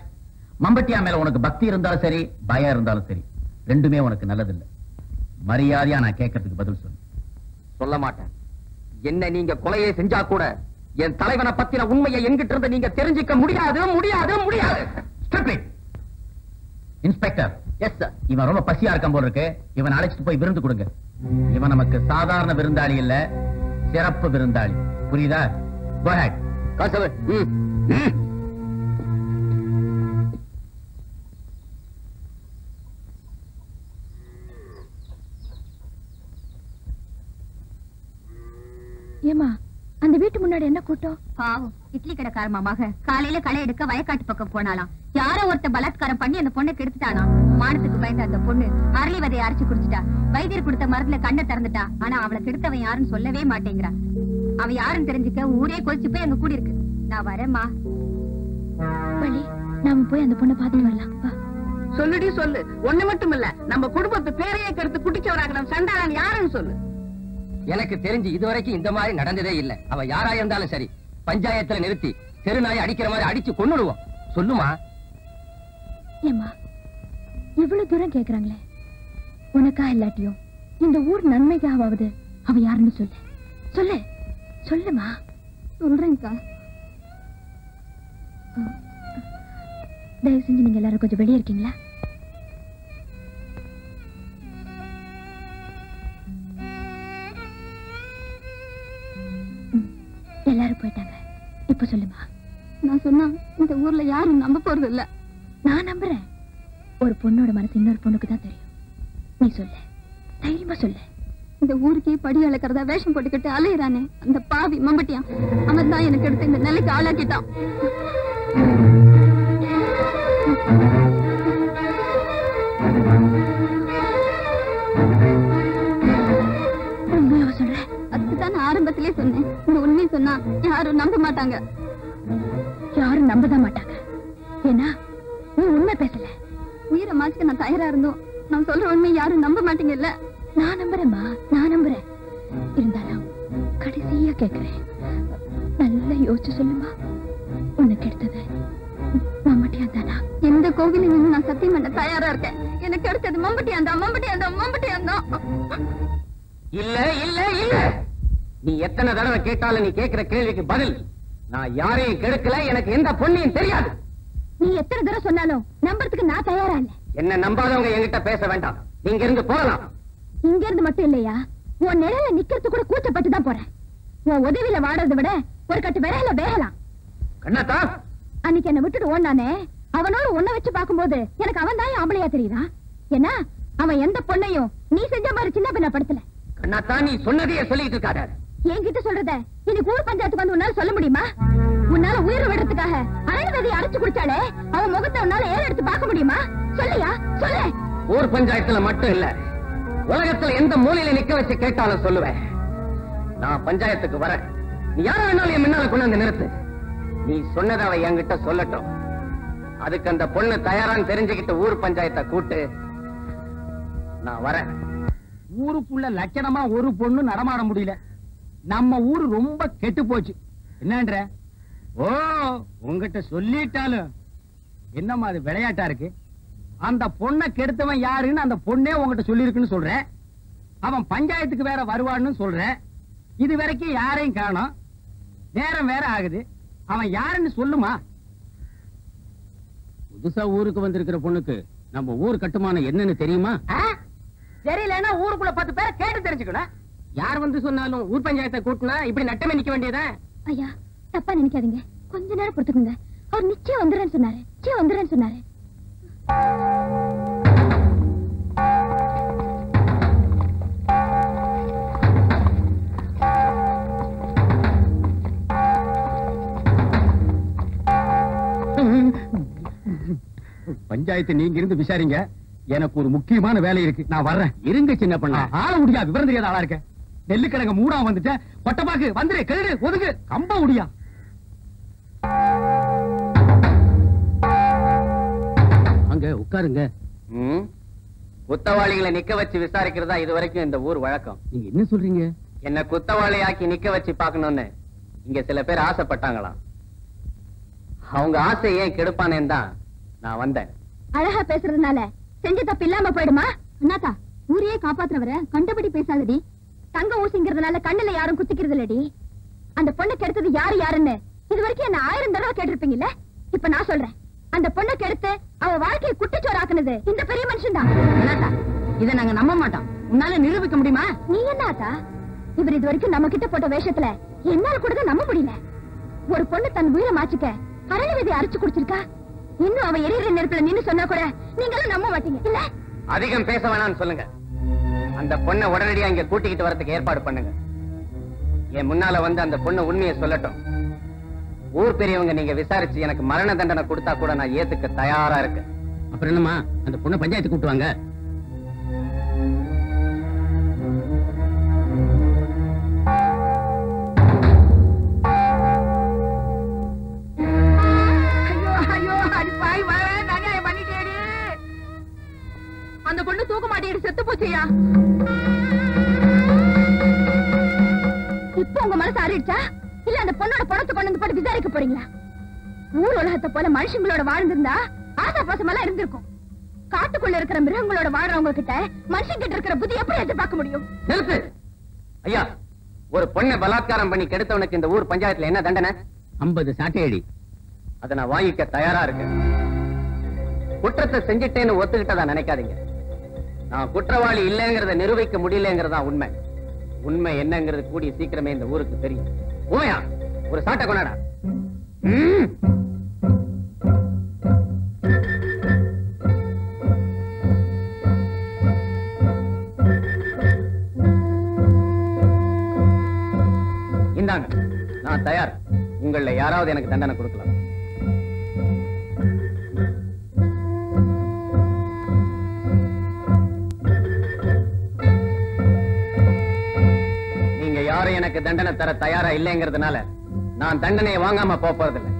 மம்பட்டியா மேல உனக்கு பக்தி இருந்தாலும் சரி, பயம் இருந்தாலும் சரி, ரெண்டுமே உனக்கு நல்லதில்லை. மரியாதையா நான் கேட்கறதுக்கு பதில் சொல்லு. சொல்ல மாட்டேன். என்ன நீங்க கொலையை செஞ்சா கூட என் தலைவனை பத்தின உண்மையை எங்கிட்ட இருந்து நீங்க தெரிஞ்சுக்க முடியாது முடியாது முடியாது. இன்ஸ்பெக்டர். Yes sir. இவன் ரொம்ப பசியா இருக்கான் போல இருக்கு. இவன் அழைச்சிட்டு போய் விருந்து கொடுங்க. இவன் நமக்கு சாதாரண விருந்தாளி இல்ல, சிறப்பு விருந்தாளி. புரியுதா? Go ahead. ஏமா, அந்த வீட்டு முன்னாடி என்ன கூட்டம்? பாவம், இட்லி கடைக்கார மக காலையில களை எடுக்க வயக்காட்டு பக்கம் போனாலாம். யாரோ ஒருத்த பலாத்காரம் பண்ணி அந்த பொண்ணை கெடுத்துட்டானா. மானத்துக்கு பயந்த அந்த பொண்ணு அரளி விதையை அரைச்சு குடிச்சிட்டா. வைத்தியர் கொடுத்த மருந்துல கண்ணை திறந்துட்டா. ஆனா அவளை கெடுத்தவன் யாருன்னு சொல்லவே மாட்டேங்கிறா. அவ யாருன்னு தெரிஞ்சுக்க ஊரே கொதிச்சு போய் அங்க கூடி இருக்கு. நான் வரேம்மா. வள்ளி, நாம போய் அந்த பொண்ணை பாத்துட்டு வரலாம். வா. சொல்லுடி சொல்லு. ஒண்ணு மட்டும் இல்ல, நம்ம குடும்பத்து பேரையே கெடுத்து குட்டிச்சவராக சண்டாளன் யாருன்னு சொல்லு. எனக்கு தெரிஞ்சு இதுவரைக்கும் இந்த மாதிரி நடந்ததே இல்ல. அவ யாரா இருந்தாலும் சரி, பஞ்சாயத்துல நிறுத்தி தெருநாய் அடிக்கிற மாதிரி அடிச்சு கொன்னுடுவோம். சொல்லுமா? ஏமா, இவ்வளவு தூரம் கேக்குறாங்களே, உனக்கா இல்லாட்டியும் இந்த ஊர் நன்மைக்காவது அவ யாருன்னு சொல்லு. சொல்லு சொல்லுமா. சொல்றேன்க்கா. தயவு செஞ்சு நீங்க எல்லாரும் கொஞ்சம் வெளியே இருக்கீங்களா? எல்லாரும் போயிட்டாங்க. இப்ப சொல்லுமா. நான் சொன்னா இந்த ஊர்ல யாரும் நம்ப போறது இல்ல. நான் நம்புறேன். ஒரு பொண்ணோட மனசு இன்னொரு பொண்ணுக்கு தான் தெரியும். நீ சொல்லு, தைரியமா சொல்லு. இந்த ஊருக்கே படி அளக்கிறதா வேஷம் போட்டுக்கிட்டு அலையிறானே அந்த பாவி மம்பட்டியான், அவன் தான் எனக்கு எடுத்து இந்த நிலைக்கு ஆளாக்கிட்டான். உண்மையா சொல்றேன். அதுக்குதான் நான் ஆரம்பத்திலே சொன்னேன், இந்த உண்மையை சொன்னா யாரும் நம்ப மாட்டாங்க. யாரும் நம்பதான் மாட்டாங்க. ஏன்னா நீ உண்மை பேசல. உயிரை மாச்சுக்க நான் தயாரா இருந்தோம். நான் சொல்ற உண்மை யாரும் நம்ப மாட்டீங்கல்ல. நான் நம்புறேம்மா, நான் நம்புறேன். இருந்தாலும் கடைசியா கேக்குறேன், நல்லா யோசிச்சு சொல்லுமா. உனக்கு எடுத்தது மம்பட்டியான் தானா? எந்த கோவிலில் நின்று நான் சத்தியம் பண்ண தயாரா இருக்கேன். எனக்கு எடுத்தது மம்பட்டியான் தான், மம்பட்டியான் தான், மம்பட்டியான் தான். இல்ல இல்ல இல்ல, நீ எத்தனை தடவை கேட்டாலும் நீ கேட்கிற கேள்விக்கு பதில், நான் யாரையும் கெடுக்கல, எனக்கு எந்த பொண்ணையும் தெரியாது. நீ எத்தனை தடவை சொன்னாலும் நம்புறதுக்கு நான் தயாரா இல்ல. என்ன நம்பாதவங்க என்கிட்ட பேச வேண்டாம். நீங்க இருந்து போகலாம். இங்க இருந்து மட்டும் இல்லையா, உன் நிழல நிக்கிறது கூட கூச்சப்பட்டு தான் போறேன். உன் உதவியில வாடுறதை விட ஒரு கட்டு விரையில வேகலாம். கண்ணாத்தா, அன்னைக்கு என்ன விட்டுட்டு ஓடானே, அவனோட உன்னை வச்சு பார்க்கும்போது எனக்கு அவன் தான் ஆம்பளையா தெரியுதா? ஏன்னா அவன் எந்த பொண்ணையும் நீ செஞ்ச மாதிரி சின்ன பின்ன படுத்தல. கண்ணாத்தா, நீ சொன்னதையே சொல்லிட்டு இருக்காத. என்கிட்ட சொல்றத இன்னைக்கு ஊர் பஞ்சாயத்துக்கு வந்து உன்னால சொல்ல முடியுமா? உன்னால உயிரை விடுறதுக்காக அரணவதியை அரைச்சு குடிச்சாலே அவன் முகத்தை உன்னால ஏற எடுத்து பார்க்க முடியுமா? சொல்லியா, சொல்லு. ஊர் பஞ்சாயத்துல மட்டும் இல்ல, உலகத்துல எந்த மூலையில நிக்க வச்சு கேட்டாலும் சொல்லுவேன். நான் பஞ்சாயத்துக்கு வரேன். நீ யார வேணாலும் என் முன்னால கொண்டு வந்து நிறுத்து. நீ சொன்னதை அவ என்கிட்ட சொல்லட்டும். அதுக்கு அந்த பொண்ணு தயாரான்னு தெரிஞ்சுக்கிட்டு ஊர் பஞ்சாயத்தை கூட்டு, நான் வரேன். ஊருக்குள்ள லட்சணமா ஒரு பொண்ணு நடமாட முடியல. நம்ம ஊரு ரொம்ப கெட்டு போச்சு. என்னன்ற? ஓ, உங்ககிட்ட சொல்லிட்டாலும் என்னமா அது விளையாட்டா இருக்கு? அந்த பொண்ணை கெடுத்தவன் யாருன்னு அந்த பொண்ணே உங்ககிட்ட சொல்லிருக்குன்னு சொல்ற. அவன் பஞ்சாயத்துக்கு வேற வருவான்னு சொல்ற. இது வரைக்கும் யாரையும் காணோம். நேரம் வேற ஆகுது. அவன் யாருன்னு சொல்லுமா? புதுசா ஊருக்கு வந்திருக்கிற பொண்ணுக்கு நம்ம ஊர் கட்டுமானம் என்னன்னு தெரியுமா? தெரியலன்னா ஊருக்குள்ள 10 பேரை கேட்டு தெரிஞ்சுக்கணும். யார் வந்து சொன்னாலும் ஊர் பஞ்சாயத்தை கூட்டினா இப்படி நட்டமே நிக்க வேண்டியதா? ஐயா, தப்பா நினைக்காதீங்க. கொஞ்ச நேரம் பொறுத்துக்குங்க. அவர் நிச்சயம் வந்துடுறேன்னு சொன்னாரு. நிச்சயம் வந்துடுறேன்னு சொன்னாரு. பஞ்சாயத்து நீங்க இருந்து விசாரிங்க. எனக்கு ஒரு முக்கியமான வேலை இருக்கு. நான் வர்றேன். இருங்க சின்ன பண்ண. ஆள முடியா, விவரம் தெரியாத ஆளா இருக்க. நெல்லுக்கிழங்க மூடா வந்துட்ட. கொட்டப்பாக்கு வந்துரு, கெடு, ஒதுக்கு, கம்ப முடியா. அங்க உட்காருங்க. குத்தவாளிகளை நிக்க வச்சு விசாரிக்கிறதா இது வரைக்கும் இந்த ஊர் வழக்கம். நீங்க என்ன சொல்றீங்க? என்ன குத்தவாளியாக்கி நிக்க வச்சு பாக்கணும்னு இங்க சில பேர் ஆசைப்பட்டாங்களாம். அவங்க ஆசை ஏன் கெடுப்பானேன்னு தான் நான் வந்தேன். அழகா பேசுறதுனால செஞ்ச தப்பு இல்லாம போயிடுமா? அண்ணாத்தா, ஊரையே காப்பாத்துறவர கண்டபடி பேசாதடி. தங்க ஊசிங்கிறதுனால கண்ணுல யாரும் குத்திக்கிறது இல்லடி. அந்த பொண்ணை கெடுத்தது யாரு யாருன்னு இது வரைக்கும் என்ன 1000 தடவை கேட்டிருப்பீங்கல்ல. இப்ப நான் சொல்றேன், அந்த பொண்ணை கெடுத்து அவ வாழ்க்கையை குட்டிச்சோறாக்குனது இந்த பெரிய மனுஷன் தான். அண்ணாத்தா, இதை நாங்க நம்ப மாட்டோம். உன்னால நிரூபிக்க முடியுமா? நீ என்ன ஆத்தா, இவர் இது வரைக்கும் நம்ம கிட்ட போட்ட வேஷத்துல என்னால கூட நம்ப முடியல. ஒரு பொண்ணு தன் உயிரை மாச்சிக்க அரணி விதை அரைச்சு குடிச்சிருக்கா. இன்னும் அவன் எரியிற நெருப்புல நின்னு சொன்னா கூட நீங்களும் நம்ப மாட்டீங்க இல்ல? அதிகம் பேச வேணாம்னு சொல்லுங்க. அந்த பொண்ணை உடனடியா இங்க கூட்டிக்கிட்டு வரதுக்கு ஏற்பாடு பண்ணுங்க. என் முன்னால வந்து அந்த பொண்ணு உண்மையை சொல்லட்டும். ஊர் பெரியவங்க நீங்க விசாரிச்சு எனக்கு மரண தண்டனை கொடுத்தா கூட நான் ஏத்துக்க தயாரா இருக்கேன். அப்புறம் என்னமா, அந்த பொண்ணை பஞ்சாயத்து கூட்டுவாங்க. அந்த பொண்ணு தூக்க மாட்டேடி செத்து போச்சியா? இப்ப உங்க மனசு அறிச்சா இல்ல அந்த பொண்ணோட பணத்தை கொண்டு வந்து போட்டு விசாரிக்க போறீங்களா? ஊர் உலகத்தை போல மனுஷங்களோட வாழ்ந்திருந்தா ஆசா பாசமெல்லாம் இருந்திருக்கும். காட்டுக்குள்ள இருக்கிற மிருகங்களோட வாழ்றவங்க கிட்ட மனுஷன் கிட்ட இருக்கிற புத்தி எப்படி எதிர்பார்க்க முடியும்? நிறுத்து ஐயா. ஒரு பொண்ணை பலாத்காரம் பண்ணி கெடுத்தவனுக்கு இந்த ஊர் பஞ்சாயத்துல என்ன தண்டனை? 50 சாட்டையடி. அதை நான் வாங்கிக்க தயாரா இருக்கேன். குற்றத்தை செஞ்சிட்டேன்னு ஒத்துக்கிட்டதா நினைக்காதீங்க. நான் குற்றவாளி இல்லைங்கிறத நிரூபிக்க முடியலங்கிறதா உண்மை. உண்மை என்னங்கிறது கூடிய சீக்கிரமே இந்த ஊருக்கு தெரியும். ஓயா, ஒரு சாட்டை கொண்டாடா. இந்தாங்க, நான் தயார். உங்கள யாராவது எனக்கு தண்டனை கொடுக்கலாம். யாரும் எனக்கு எனக்கு தண்டனை தர தயாரா இல்லைங்கிறதுனால நான் தண்டனையை வாங்காம போறதில்லை.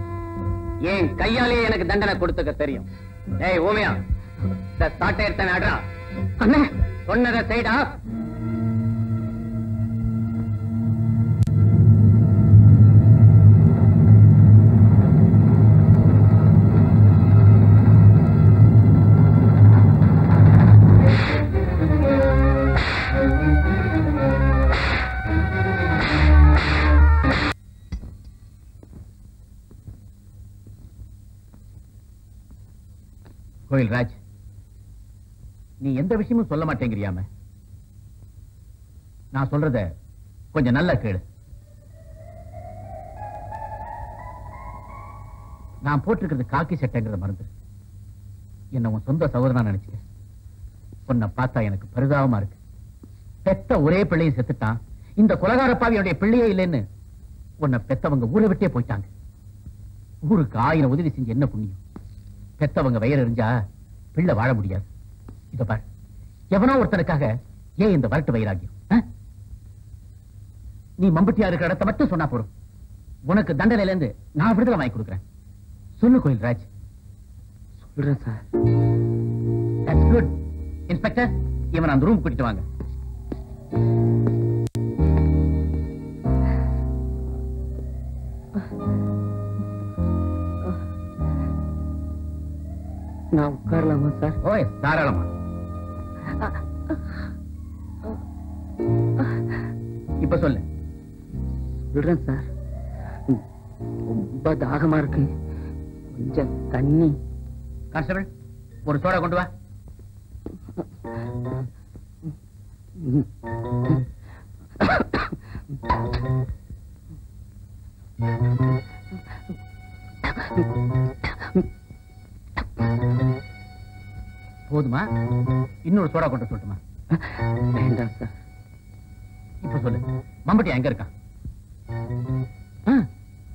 ஏன் கையாலேயே எனக்கு தண்டனை கொடுத்துக்க தெரியும். ஏய் ஊமையா, இந்த சாட்டை எடுத்த ஆடுறா. அண்ணே சொன்னதை செய்டா. கோயில் ராஜ், நீ எந்த விஷயமும் சொல்ல மாட்டேங்கிறியாம? நான் சொல்றத கொஞ்சம் நல்லா கேளு. நான் போட்டிருக்கிறது காக்கி சட்டைங்கிறத மறந்து என்ன உன் சொந்த சகோதரனா நினைச்சுக்க. உன்னை பார்த்தா எனக்கு பரிதாபமா இருக்கு. பெத்த ஒரே பிள்ளையும் செத்துட்டான். இந்த கொலகாரப்பாவி என்னுடைய பிள்ளையே இல்லைன்னு உன்னை பெத்தவங்க ஊரை விட்டே போயிட்டாங்க. ஊருக்கு 1000 உதவி செஞ்சு என்ன புண்ணியம்? பெத்தவங்க வயிறு எறிஞ்சா பிள்ளை வாழ முடியாது. இத பாரு, எவனோ ஒருத்தனுக்காக ஏன் இந்த வரட்டு வைராகியம்? நீ மம்பட்டியா இருக்கிற இடத்தை மட்டும் சொன்னா போறோம். உனக்கு தண்டனையில இருந்து நான் விடுதலை வாங்கி கொடுக்கிறேன். சொல்லு கோயில் ராஜ். சொல்றேன் சார். That's good. இன்ஸ்பெக்டர், இவன் அந்த ரூம் கூட்டிட்டு வாங்க. நான் உட்காரலாமா சார்? ஓய், தாராளமா. இப்ப சொல்லு. சொல்றேன் சார். ரொம்ப தாகமா இருக்கு, கொஞ்சம் தண்ணி. கான்ஸ்டபிள், ஒரு சோடா கொண்டு வா. போதுமா? இன்னொரு சோடா கொண்டு சொல்லட்டுமா? வேண்டாம் சார். இப்ப சொல்லு, மம்பட்டி எங்க இருக்கான்?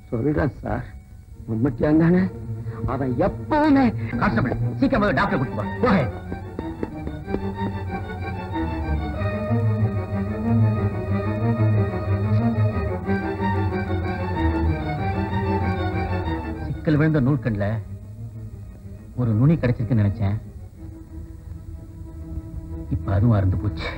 சொல்றேன் சார். மம்மட்டியான் தானே, அவன் எப்பவுமே. கான்ஸ்டபிள், சீக்கிரமா டாக்டர் கூட்டு வா. போக. சிக்கல் விழுந்த நூல்கண்ல ஒரு நுனி கிடைச்சிருக்குன்னு நினைச்சேன். இப்ப அதுவும் அறுந்து போச்சு.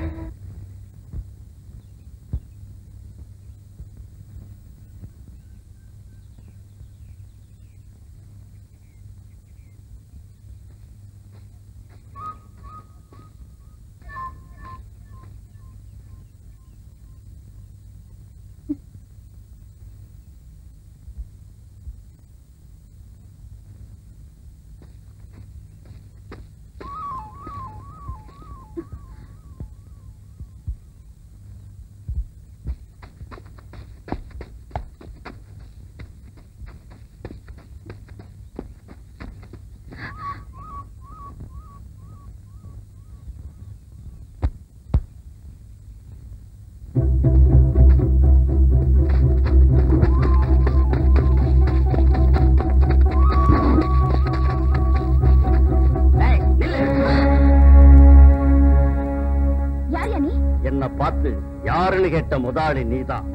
பார்த்து யாருன்னு கேட்ட முதலாளி நீதான்.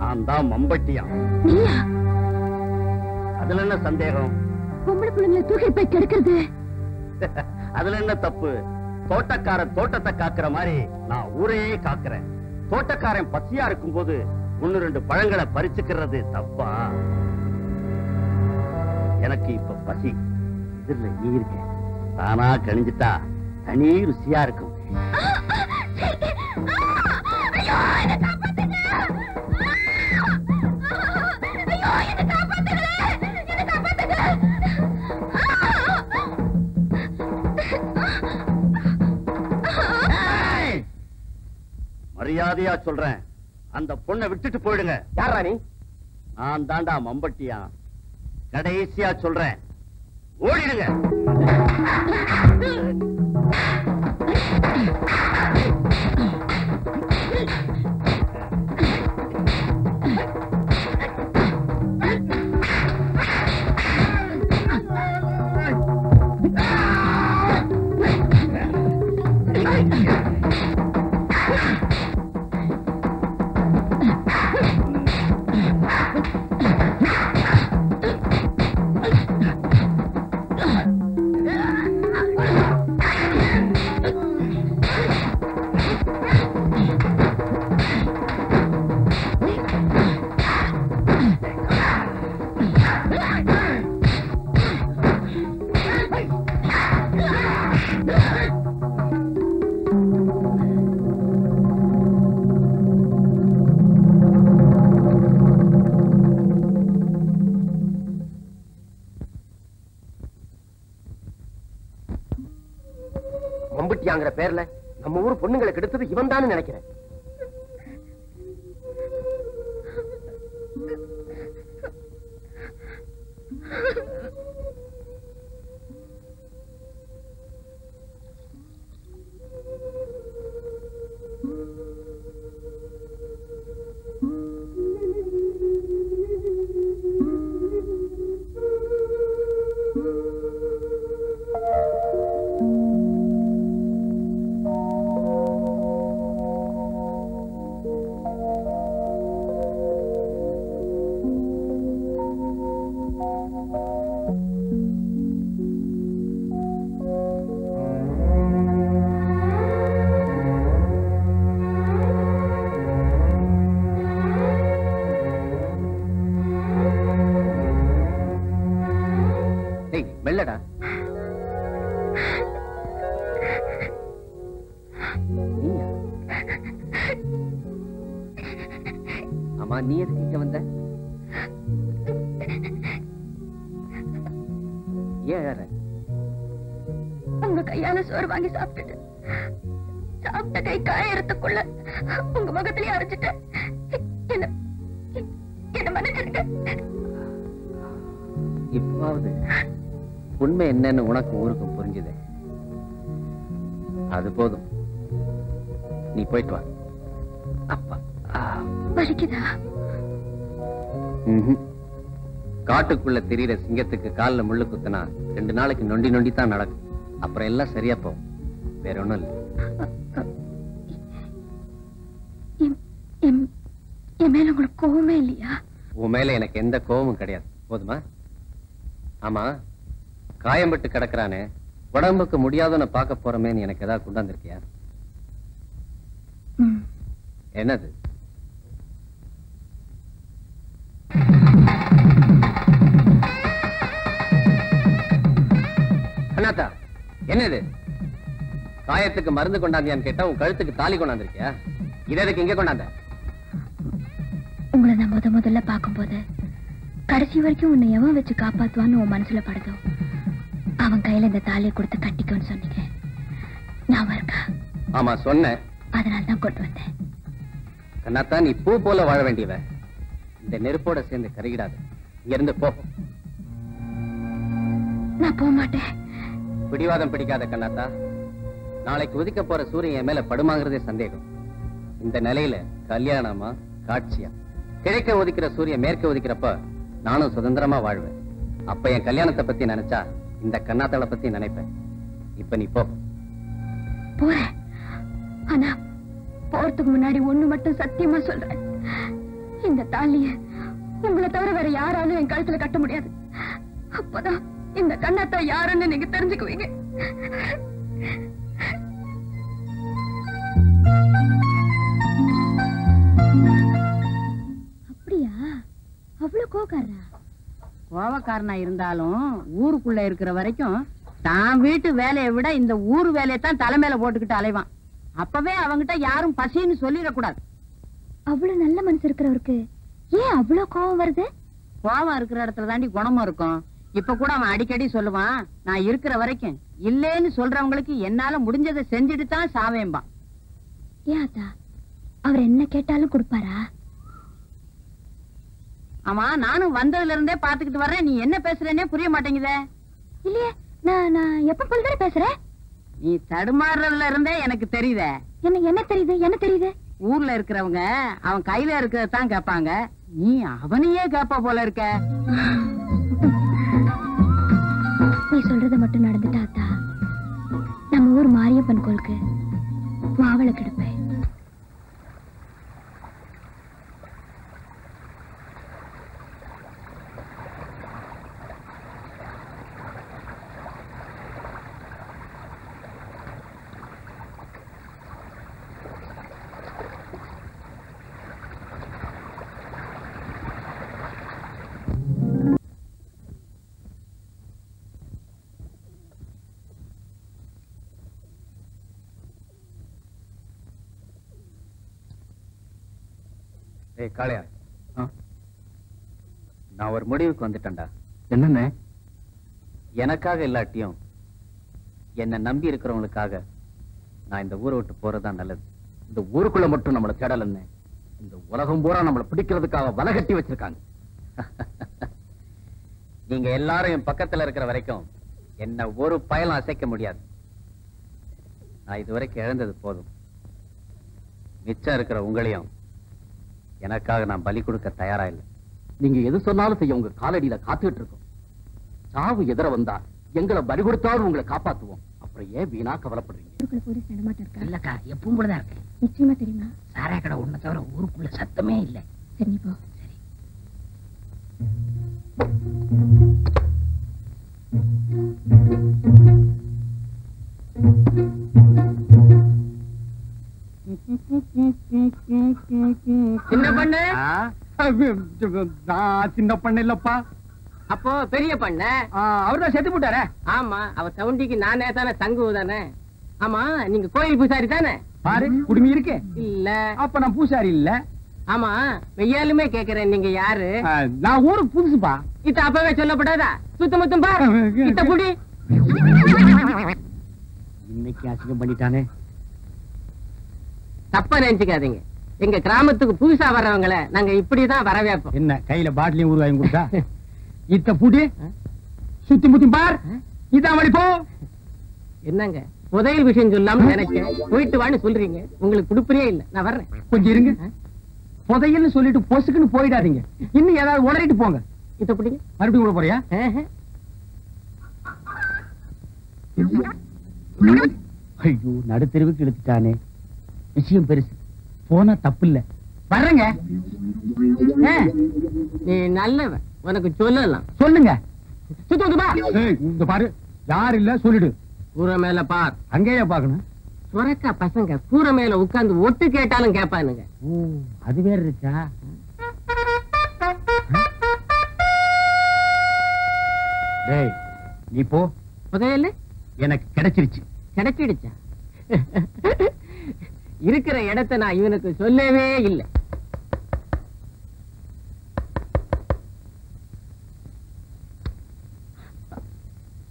நான் தான் மம்பட்டியா. அதுல என்ன சந்தேகம்? பொம்பளை பிள்ளைங்களை தூக்கிட்டு போய் கெடுக்கிறது அதுல என்ன தப்பு? தோட்டக்காரன் தோட்டத்தை காக்குற மாதிரி நான் ஊரையே காக்குறேன். தோட்டக்காரன் பசியா இருக்கும் போது 1-2 பழங்களை பறிச்சுக்கிறது தப்பா? எனக்கு இப்ப பசி, இதுல நீ இருக்க, தானா கணிஞ்சிட்டா தனி ருசியா இருக்கும். மரியாதையா சொல்றேன், அந்த பொண்ணை விட்டுட்டு போயிடுங்க. யாரா நீ? நான் தாண்டா மம்பட்டியா. கடைசியா சொல்றேன், ஓடிடுங்க. மம்பட்டியாங்கிற பேர்ல நம்ம ஊர் பொண்ணுங்களுக்கு எடுத்தது இவன் தான் நினைக்கிறேன். மெல்லடா. ஆமா, நீ எதுக்கு இங்க வந்த? ஏன் உங்க கையால சோறு வாங்கி சாப்பிட்டுட்டு சாப்பிட்ட கை காயறதுக்குள்ள உங்க முகத்திலேயே அரைச்சிட்டு என்ன மன்னிச்சிருங்க. இப்பவாவது உண்மை என்னன்னு உனக்கு ஊருக்கும் புரிஞ்சுது. அது போதும், நீ போயிட்டு வா. அப்பா வலிக்குதா? காட்டுக்குள்ள தெரியுற சிங்கத்துக்கு காலில் முள்ளு குத்துனா 2 நாளைக்கு நொண்டி நொண்டி தான் நடக்கும். அப்புறம் எல்லாம் சரியா போகும். வேற ஒண்ணும் இல்லை. என் மேல உங்களுக்கு கோவமே இல்லையா? உன் மேல எனக்கு எந்த கோவமும் கிடையாது. போதுமா? ஆமா, காயம்பட்டு கிடக்குறானே, உடம்புக்கு முடியாதுன்னு பார்க்க போறமேன்னு எனக்கு ஏதாவது கொண்டாந்துருக்கியா? என்னது? அண்ணாத்தா, என்னது? காயத்துக்கு மருந்து கொண்டாந்தியான்னு கேட்டா உன் கழுத்துக்கு தாலி கொண்டாந்துருக்கியா? இத எதுக்கு இங்க கொண்டாந்த? உங்களை நான் முதல்ல பார்க்கும்போது கடைசி வரைக்கும் உன்னை எவன் வச்சு காப்பாத்துவான்னு உன் மனசுல படுதோ அவன் கையில இந்த தாலியை கொடுத்து கட்டிக்கோன்னு சொன்னீங்க. ஞாபகம் இருக்கா? ஆமா, சொன்னேன். அதனால்தான் கொண்டு வந்தேன். கண்ணாத்தா, நீ பூ போல வாழ வேண்டியவ. இந்த நெருப்போட சேர்ந்து கருகிடாது. இங்க இருந்து போ. நான் போக மாட்டேன். பிடிவாதம் பிடிக்காத கண்ணாத்தா. நாளைக்கு உதிக்க போற சூரியன் என் மேல படுமாங்கிறதே சந்தேகம். இந்த நிலையில கல்யாணமா காட்சியா? கிழக்க உதிக்கிற சூரியன் மேற்க உதிக்கிறப்ப நானும் சுதந்திரமா வாழ்வேன். அப்ப என் கல்யாணத்தை பத்தி நினைச்சா இந்த கண்ணாத்தாளை பத்தி நினைப்பேன். இப்ப நீ போ. போறேன். ஆனா போறதுக்கு முன்னாடி ஒண்ணு மட்டும் சத்தியமா சொல்றேன். இந்த தாலிய உங்களை தவிர வேற யாராலும் என் கழுத்துல கட்ட முடியாது. அப்பதான் இந்த கண்ணாத்தா யாருன்னு நீங்க தெரிஞ்சுக்குவீங்க. அப்படியா? அவ்வளவு கோவக்காரனா? கோவக்காரனா இருந்தாலும் ஊருக்குள்ள இருக்கிற வரைக்கும் தான் வீட்டு வேலையை விட இந்த ஊர் வேலையை தான் தலைமையில போட்டுக்கிட்டு அலைவான். அப்பவே அவங்கிட்ட யாரும் பசின்னு சொல்லிடக்கூடாது. அவ்வளவு நல்ல மனசு இருக்கிறவருக்கு ஏன் அவ்வளவு கோவம் வருது? கோவம் இருக்கிற இடத்துல தாண்டி குணமும் இருக்கும். இப்ப கூட அவன் அடிக்கடி சொல்லுவான், நான் இருக்கிற வரைக்கும் இல்லேன்னு சொல்றவங்களுக்கு என்னால முடிஞ்சதை செஞ்சுட்டு தான் சாவேம்பான். ஏதா அவர் என்ன கேட்டாலும் கொடுப்பாரா? ஆமா, நானும் வந்ததுல இருந்தே பாத்துக்கிட்டு வர்றேன். நீ என்ன பேசுறேன்னே புரிய மாட்டேங்குதே. இல்லையே, நான் எப்ப போலதானே பேசுறேன். நீ தடுமாறுறதுல இருந்தே எனக்கு தெரியுதே. என்ன தெரியுது? என்ன தெரியுது? ஊர்ல இருக்கிறவங்க அவன் கையில இருக்கிறதான் கேட்பாங்க. நீ அவனையே கேப்ப போல இருக்க. நீ சொல்றத மட்டும் நடந்துட்டாத்தா நம்ம ஊர் மாரியப்பன் கோளுக்கு மாவளை கெடுப்பேன். காளையா, நான் ஒரு முடிவுக்கு வந்துட்டேன்டா. என்னன்னு? எனக்காக இல்லாட்டியும் என்ன நம்பி இருக்கிறவங்களுக்காக நான் இந்த ஊரை விட்டு போறதுதான் நல்லது. இந்த ஊருக்குள்ள மட்டும் நம்மளை தேடலன்னு இந்த உலகம் பூரா நம்மளை பிடிக்கிறதுக்காக வலை கட்டி வச்சிருக்காங்க. நீங்க எல்லாரும் என் பக்கத்துல இருக்கிற வரைக்கும் என்ன ஒரு பயலும் அசைக்க முடியாது. நான் இதுவரைக்கும் இழந்தது போதும். மிச்சம் இருக்கிற உங்களையும் எனக்காக நான் பலி கொடுக்க தயாரா இல்லை. நீங்க எது சொன்னாலும் செய்ய உங்க காலடியில காத்துட்டு இருக்கோம். சாவு எதிர வந்தா எங்களை பலி கொடுத்தாலும் உங்களை காப்பாத்துவோம். அப்புறம் ஏன் வீணா கவலைப்படுறீங்க? போலீஸ் நடமாட்டம் இருக்கா? இல்லக்கா, எப்பவும் போலதான் இருக்கு. நிச்சயமா தெரியுமா? சாராய கடை ஒண்ணு தவிர ஊருக்குள்ள சத்தமே இல்ல. சரி போ. சரி. சின்ன பண்ணு? சின்ன பண்ண இல்லப்பா. அப்போ பெரிய பண்ண? அவர்தான் செத்து போட்டாரே. ஆமா, அவர் சவுண்டிக்கு நானே தானே தங்கு தானே. ஆமா, நீங்க கோயில் பூசாரி தானே? பாரு, குடுமி இருக்கு. இல்ல. அப்ப நான் பூசாரி இல்ல. ஆமா, மெய்யாலுமே கேக்குறேன், நீங்க யாரு? நான் ஊருக்கு புதுசுப்பா. இத அப்பவே சொல்லப்படாதா? சுத்த முத்தம் பாரு. இத்த புடி. இன்னைக்கு அசிங்கம் பண்ணிட்டானே. தப்பா நினைச்சுக்காதீங்க. எங்க கிராமத்துக்கு புதுசா வர்றவங்கள நாங்க இப்படிதான் வரவேற்போம். என்ன கையில பாட்டிலையும் ஊறுகாயும் கொடுத்தா? இத்த புடி. சுத்தி முத்தி பார். இதான் வழி போ. என்னங்க புதையல் விஷயம் சொல்லாம நினைச்சேன். போயிட்டு வான்னு சொல்றீங்க. உங்களுக்கு குடுப்பறியே இல்ல. நான் வர்றேன். கொஞ்சம் இருங்க. புதையல்னு சொல்லிட்டு பொசுக்குன்னு போயிடாதீங்க. இன்னும் ஏதாவது உளறிட்டு போங்க. இத புடிங்க. மறுபடியும் கூட போறியா? ஐயோ, நடுத்தெருவுக்கு இழுத்துட்டானே. விஷயம் பெருசு. போனா தப்பு இல்ல. வர்றேங்க. நீ நல்லவன், உனக்கு சொல்லலாம். சொல்லுங்க. சுத்தமா இந்த பாரு, யார் இல்ல சொல்லிடு. கூரை மேல பார். அங்கேயே பாக்கணும். சுரக்கா பசங்க கூரை மேல உட்கார்ந்து ஒட்டு கேட்டாலும் கேட்பானுங்க. ஓ, அது வேற இருக்கா? டேய், நீ போ. புதையல் எனக்கு கிடைச்சிருச்சு. கிடைச்சிடுச்சா? இருக்கிற இடத்தை நான் இவனுக்கு சொல்லவே இல்லை.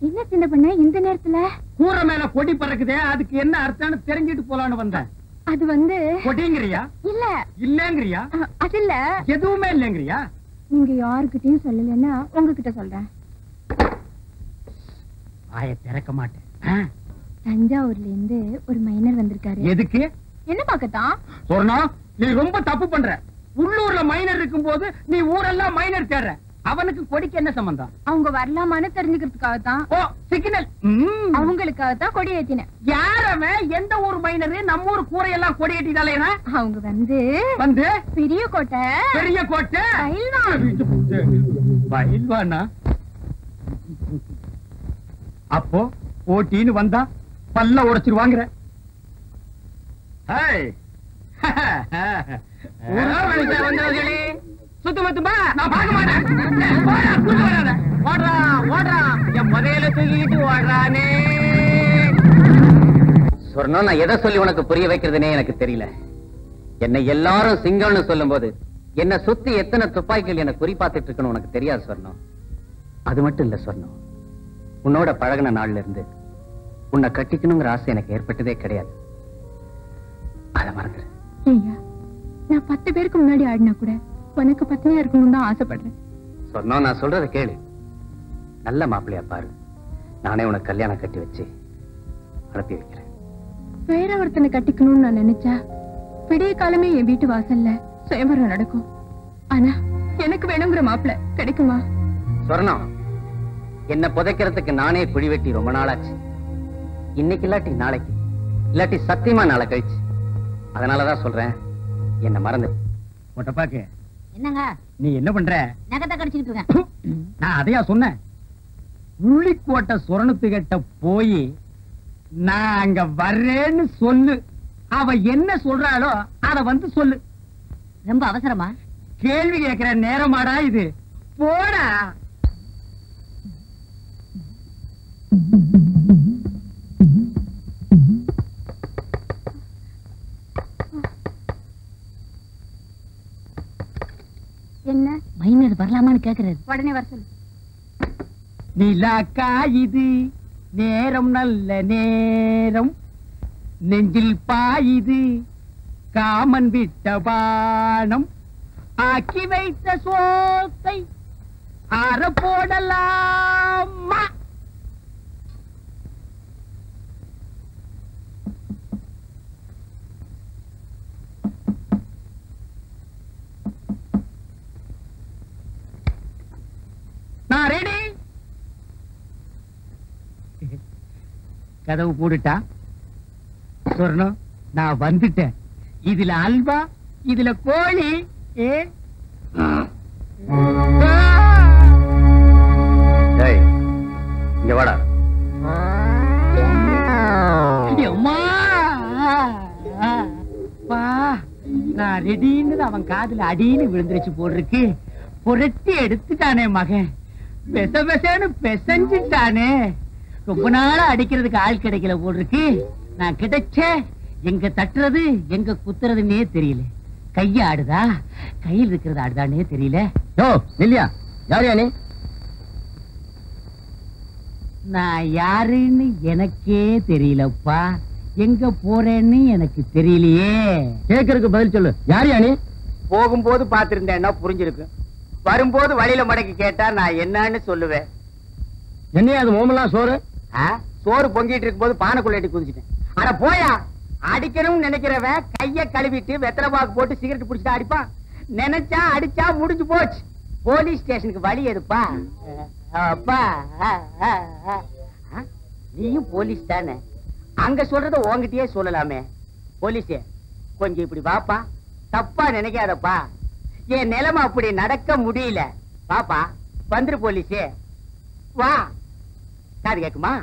என்ன சின்ன பண்ண இந்த நேரத்துல? கூரை மேல கொடி பறக்குதே, அதுக்கு என்ன அர்த்தம்னு தெரிஞ்சிட்டு போலான்னு வந்தேன். அது வந்து கொடிங்கிறியா? இல்ல இல்லங்கிறியா? அது இல்ல. எதுவுமே இல்லங்கிறியா? நீங்க யாருக்கிட்டையும் சொல்லலன்னா உங்ககிட்ட சொல்றேன். வாயை திறக்க மாட்டேன். தஞ்சாவூர்ல இருந்து ஒரு மைனர் வந்திருக்காரு. எதுக்கு? என்ன பாக்கத்தான்? சொன்னா நீ ரொம்ப தப்பு பண்ற. உள்ளூர்ல மைனர் இருக்கும் போது நீ ஊரெல்லாம் மைனர் தேடுற. அவனுக்கு கொடிக்கு என்ன சம்பந்தம்? அவங்க வரலாமான்னு தெரிஞ்சுக்கிறதுக்காகத்தான். ஓ, சிக்னல். அவங்களுக்காகத்தான் கொடி ஏத்தினேன். யாரவே எந்த ஊர் மைனரு நம்ம ஊர் கூரையெல்லாம் கொடி ஏற்றிட்டாலேனா? அவங்க வந்து பெரிய கோட்டை. பெரிய கோட்டை பயில்வானா? அப்போ போட்டின்னு வந்தா பல்ல உடைச்சிருவாங்கிற. வந்தவர்களே சுத்தமத்துமா நான் பார்க்க மாட்டேன். ஓடுறா ஓடுறா, என் புதையல தூக்கிட்டு ஓடுறானே. சொர்ணம், நான் எதை சொல்லி உனக்கு புரிய வைக்கிறதுனே எனக்கு தெரியல. என்னை எல்லாரும் சிங்கம்னு சொல்லும் போது என்ன சுத்தி எத்தனை துப்பாக்கிகள் என்ன குறிப்பாத்துட்டு இருக்குன்னு உனக்கு தெரியாது சொர்ணம். அது மட்டும் இல்ல சொர்ணம், உன்னோட பழகின நாள்ல இருந்து உன்னை கட்டிக்கணுங்கிற ஆசை எனக்கு ஏற்பட்டதே கிடையாது. அத மறந்துரு. ஐயா, நான் 10 பேருக்கு முன்னாடி ஆடினா கூட உனக்கு பத்னியா இருக்கணும்னு தான் ஆசைப்படுறேன். சொர்ணம், நான் சொல்றத கேளு. நல்ல மாப்பிள்ளையா பாரு. நானே உனக்கு கல்யாணம் கட்டி வச்சு அனுப்பி வைக்கிறேன். வேற ஒருத்தனை கட்டிக்கணும்னு நான் நினைச்சா விடிய காலமே என் வீட்டு வாசல்ல சுயம்பரம் நடக்கும். ஆனா எனக்கு வேணுங்கிற மாப்பிள்ளை கிடைக்குமா? சொர்ணம், என்ன புதைக்கிறதுக்கு நானே குழி வெட்டி ரொம்ப நாளாச்சு. இன்னைக்கு இல்லாட்டி நாளைக்கு, இல்லாட்டி சத்தியமா நாளை கழிச்சு. அதனாலதான் சொல்றேன், என்ன மறந்து. ஒட்டப்பாக்கு, என்னங்க நீ என்ன பண்ற? நகத்தை கடிச்சுக்கிட்டு இருக்கேன். நான் அதையா சொன்னேன். உள்ளிக்கோட்டை சொரணத்துக்கிட்ட போய் நான் அங்க வர்றேன்னு சொல்லு. அவ என்ன சொல்றாளோ அத வந்து சொல்லு. ரொம்ப அவசரமா? கேள்வி கேட்கிற நேரமாடா இது? போடா. என்ன மைனர் வரலாமான்னு கேக்குறது. உடனே வர சொல்லு. நிலாக்கா இது நேரம் நல்ல நேரம், நெஞ்சில் பாயுது காமன் விட்ட பானம், ஆக்கி வைத்த சோத்தை ஆற போடலாமா? நான் ரெடி. கதவு போட்டுட்டா சொர்ணம், நான் வந்துட்டேன். இதுல அல்வா, இதுல கோழி. இங்க வாடா. நான் ரெடின்னு அவன் காதுல அடின்னு விழுந்துருச்சு போட்டிருக்கு. புரட்டி எடுத்துட்டானே மகன், பெச பெசன்னு பெசஞ்சிட்டானே. ரொம்ப நாளா அடிக்கிறதுக்கு ஆள் கிடைக்கல போட்டிருக்கு. நான் கிடைச்ச எங்க தட்டுறது எங்க குத்துறதுன்னே தெரியல. கைய ஆடுதா கையில் இருக்கிறது ஆடுதானே தெரியல. இல்லையா யார் நீ? நான் யாருன்னு எனக்கே தெரியலப்பா. எங்க போறேன்னு எனக்கு தெரியலையே. கேக்குறதுக்கு பதில் சொல்லு. யார் நீ? போகும்போது பாத்திருந்தேன்னா புரிஞ்சிருக்கு. வரும்போது வழியில மடக்கி கேட்டா நான் என்னன்னு சொல்லுவேன். என்னையா அது மோமெல்லாம் சோறு? சோறு பொங்கிட்டு இருக்கும் போது பானைக்குள்ள எட்டி குதிச்சிட்டேன். ஆனா போயா, அடிக்கணும்னு நினைக்கிறவன் கைய கழுவிட்டு வெத்தலை பாக்கு போட்டு சிகரெட் பிடிச்சிட்டு அடிப்பான். நினைச்சா அடிச்சா முடிஞ்சு போச்சு. போலீஸ் ஸ்டேஷனுக்கு வழி எதுப்பா? அப்பா நீயும் போலீஸ் தானே, அங்க சொல்றத உன்கிட்டயே சொல்லலாமே. போலீஸே கொஞ்சம் இப்படி வாப்பா, தப்பா நினைக்காதப்பா. என் நிலைமை அப்படி நடக்க முடியல. பாப்பா வந்துரு போலீஸே, வா. காது கேக்குமா?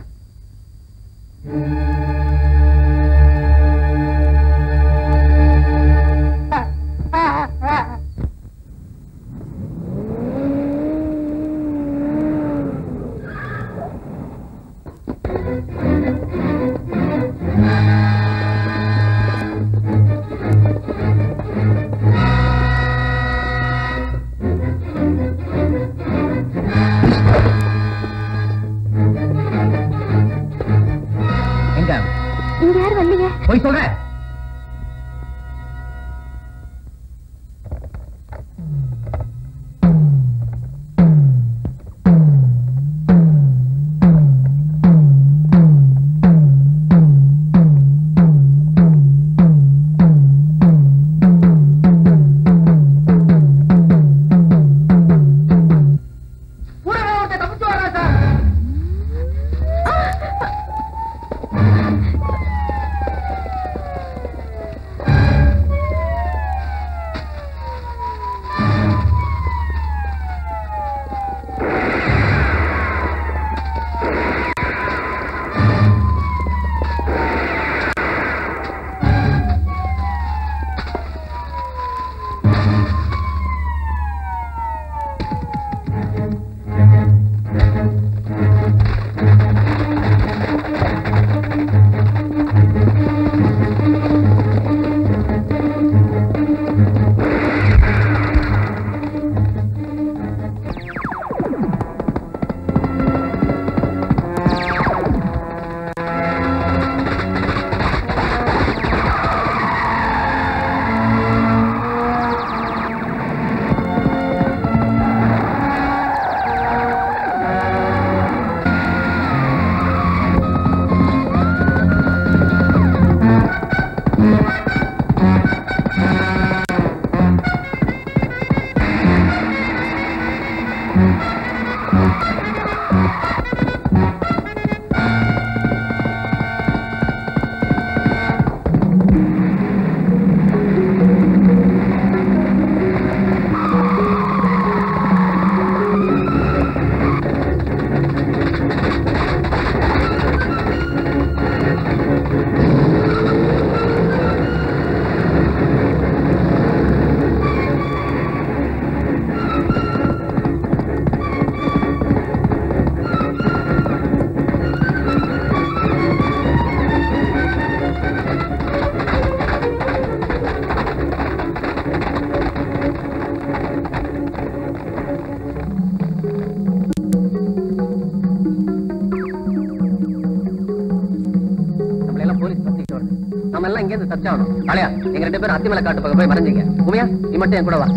எப்படியாவது தச்சாகணும். காளையா, நீங்க 2 பேரும் அத்திமலை காட்டு பக்கம் போய் மறைஞ்சீங்க. உமையா, நீ மட்டும் என் கூட வா.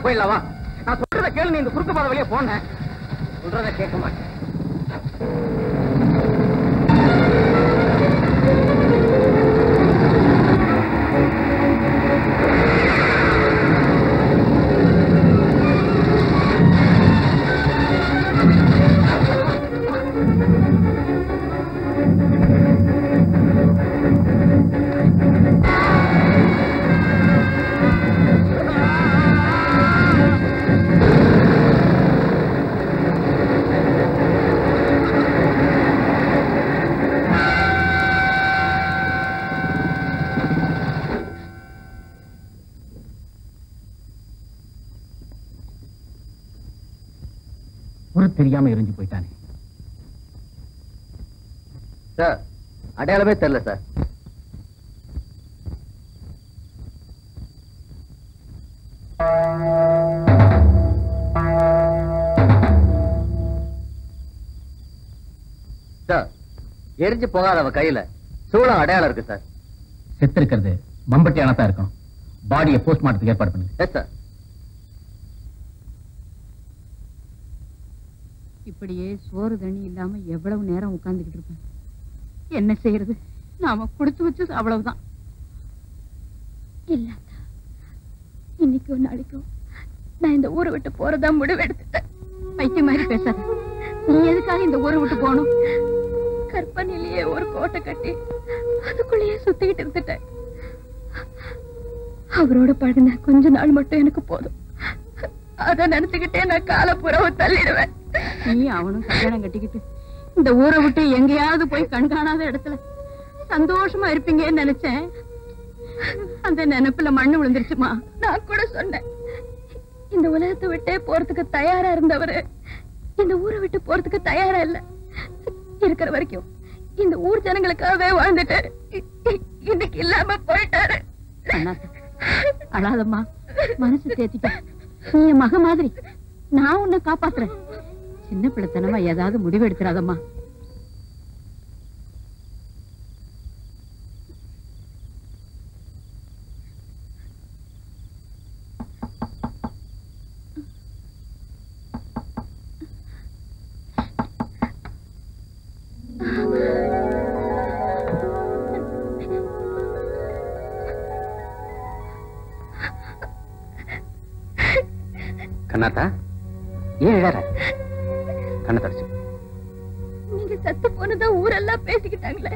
போயிடலாம். நான் சொல்றத கேளு, நீ இந்த குறுக்கு பாதை வழியா போன. சொல்றத கேட்க மாட்டேன். தெரியாம எரிஞ்சு போயிட்டானே. சார், அடையாளமே தெரியல சார். சார், எரிஞ்சு போகாதவ கையில சூழம் அடையாளம் இருக்கு சார். செத்து இருக்கிறது மம்பட்டியானதான் இருக்கணும். பாடியை போஸ்ட்மார்ட்டத்துக்கு ஏற்பாடு பண்ணுங்க. Yes sir. இப்படியே சோறு தண்ணி இல்லாம எவ்வளவு நேரம் உட்கார்ந்துகிட்டு இருப்பேன். என்ன செய்யறது, நாம கொடுத்து வச்சது அவ்வளவுதான். இல்ல, இன்னைக்கோ நாளைக்கோ நான் இந்த ஊரை விட்டு போறதா முடிவு எடுத்துட்டேன். பைத்திய மாதிரி பேசாத. நீ எதுக்காக இந்த ஊரை விட்டு போகணும்? கற்பனையிலேயே ஒரு கோட்டை கட்டி அதுக்குள்ளேயே சுத்திக்கிட்டு இருந்துட்டேன். அவரோட பழகின கொஞ்ச நாள் மட்டும் எனக்கு போதும். அத நினைச்சுக்கிட்டே நான் காலப்புறவை தள்ளிடுவேன். நீ அவனும் கல்யாணம் கட்டிக்கிட்டு இந்த ஊரை விட்டு எங்கேயாவது போய் கண்காணாத இடத்துல சந்தோஷமா இருப்பீங்கன்னு நினைச்சேன். அந்த நினைப்புல மண்ணு விழுந்துருச்சுமா. நான் கூட சொன்னேன், இந்த உலகத்தை விட்டே போறதுக்கு தயாரா இருந்தவரு இந்த ஊரை விட்டு போறதுக்கு தயாரா இல்ல. இருக்கிற வரைக்கும் இந்த ஊர் ஜனங்களுக்காகவே வாழ்ந்துட்டாரு. இன்னைக்கு இல்லாம போயிட்டாரு. அழாதம்மா, மனசு தேத்திட்ட. நீ என் மக மாதிரி, நான் உன்னை காப்பாத்துறேன். சின்ன பிள்ளைத்தனமா ஏதாவது முடிவு எடுத்துறாதம்மா. கண்ணாத்தா, ஏன் இழற? கண்ணை தடிச்சு. நீங்க செத்து போனதா ஊரெல்லாம் பேசிக்கிட்டாங்களே.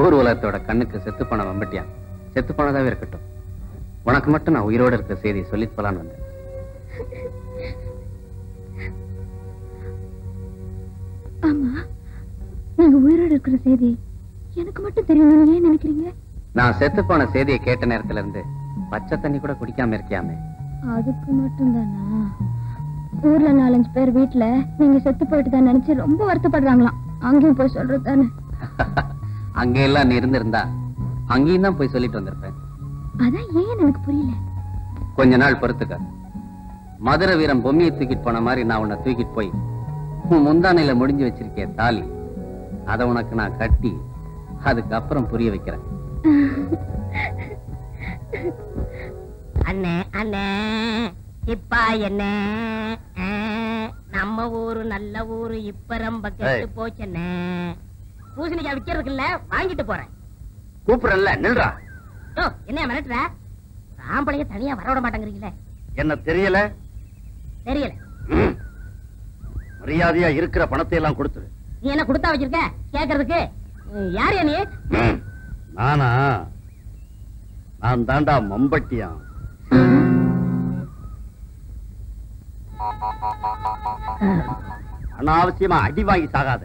ஊர் உலகத்தோட கண்ணுக்கு செத்து போன வம்பட்டியா செத்து போனதாவே இருக்கட்டும். உனக்கு மட்டும் நான் உயிரோட இருக்கிற செய்தி சொல்லிட்டு போலான்னு வந்தேன். ஆமா, நீங்க உயிரோட இருக்கிற செய்தி எனக்கு மட்டும் தெரியும் ஏன் நினைக்கிறீங்க? நான் செத்து போன செய்தியை கேட்ட நேரத்துல இருந்து பச்சை தண்ணி கூட குடிக்காம இருக்கியாமே. அதுக்கு மட்டும்தானா? ஊர்ல 4-5 பேர் வீட்டுல நீங்க செத்து போயிட்டு தான் நினைச்சு ரொம்ப வருத்தப்படுறாங்களாம். அங்கேயும் போய் சொல்றது தானே? அங்கெல்லாம் நீ இருந்திருந்தா அங்கேயும் தான் போய் சொல்லிட்டு வந்திருப்பேன். அதான் ஏன் எனக்கு புரியல. கொஞ்ச நாள் பொறுத்துக்க. மதுரை வீரன் பொம்மியை தூக்கிட்டு போன மாதிரி நான் உன்னை தூக்கிட்டு போய் உன் முந்தானையில முடிஞ்சு வச்சிருக்கேன் தாலி, அதை உனக்கு நான் கட்டி அதுக்கப்புறம் புரிய வைக்கிறேன். அண்ணே அண்ணே இப்பா என்ன நம்ம ஊரு நல்ல ஊரு இப்ப ரொம்ப கெட்டு போச்சண்ணே. பூசணிக்காய் விக்கிறதுக்குல்ல வாங்கிட்டு போறேன். கூப்பிடல நில்றா. என்ன மிரட்டுற? ஆம்பளைய தனியா வரவிட மாட்டேங்கிறீங்களே. என்ன தெரியல? தெரியல. மரியாதையா இருக்கிற பணத்தை எல்லாம் கொடுத்துரு. நீ என்ன கொடுத்தா வச்சிருக்க கேக்குறதுக்கு? யார் நீ? நானா? நான் தாண்டா மம்பட்டியா. அனாவசியமா அடி வாங்கி சாகாத.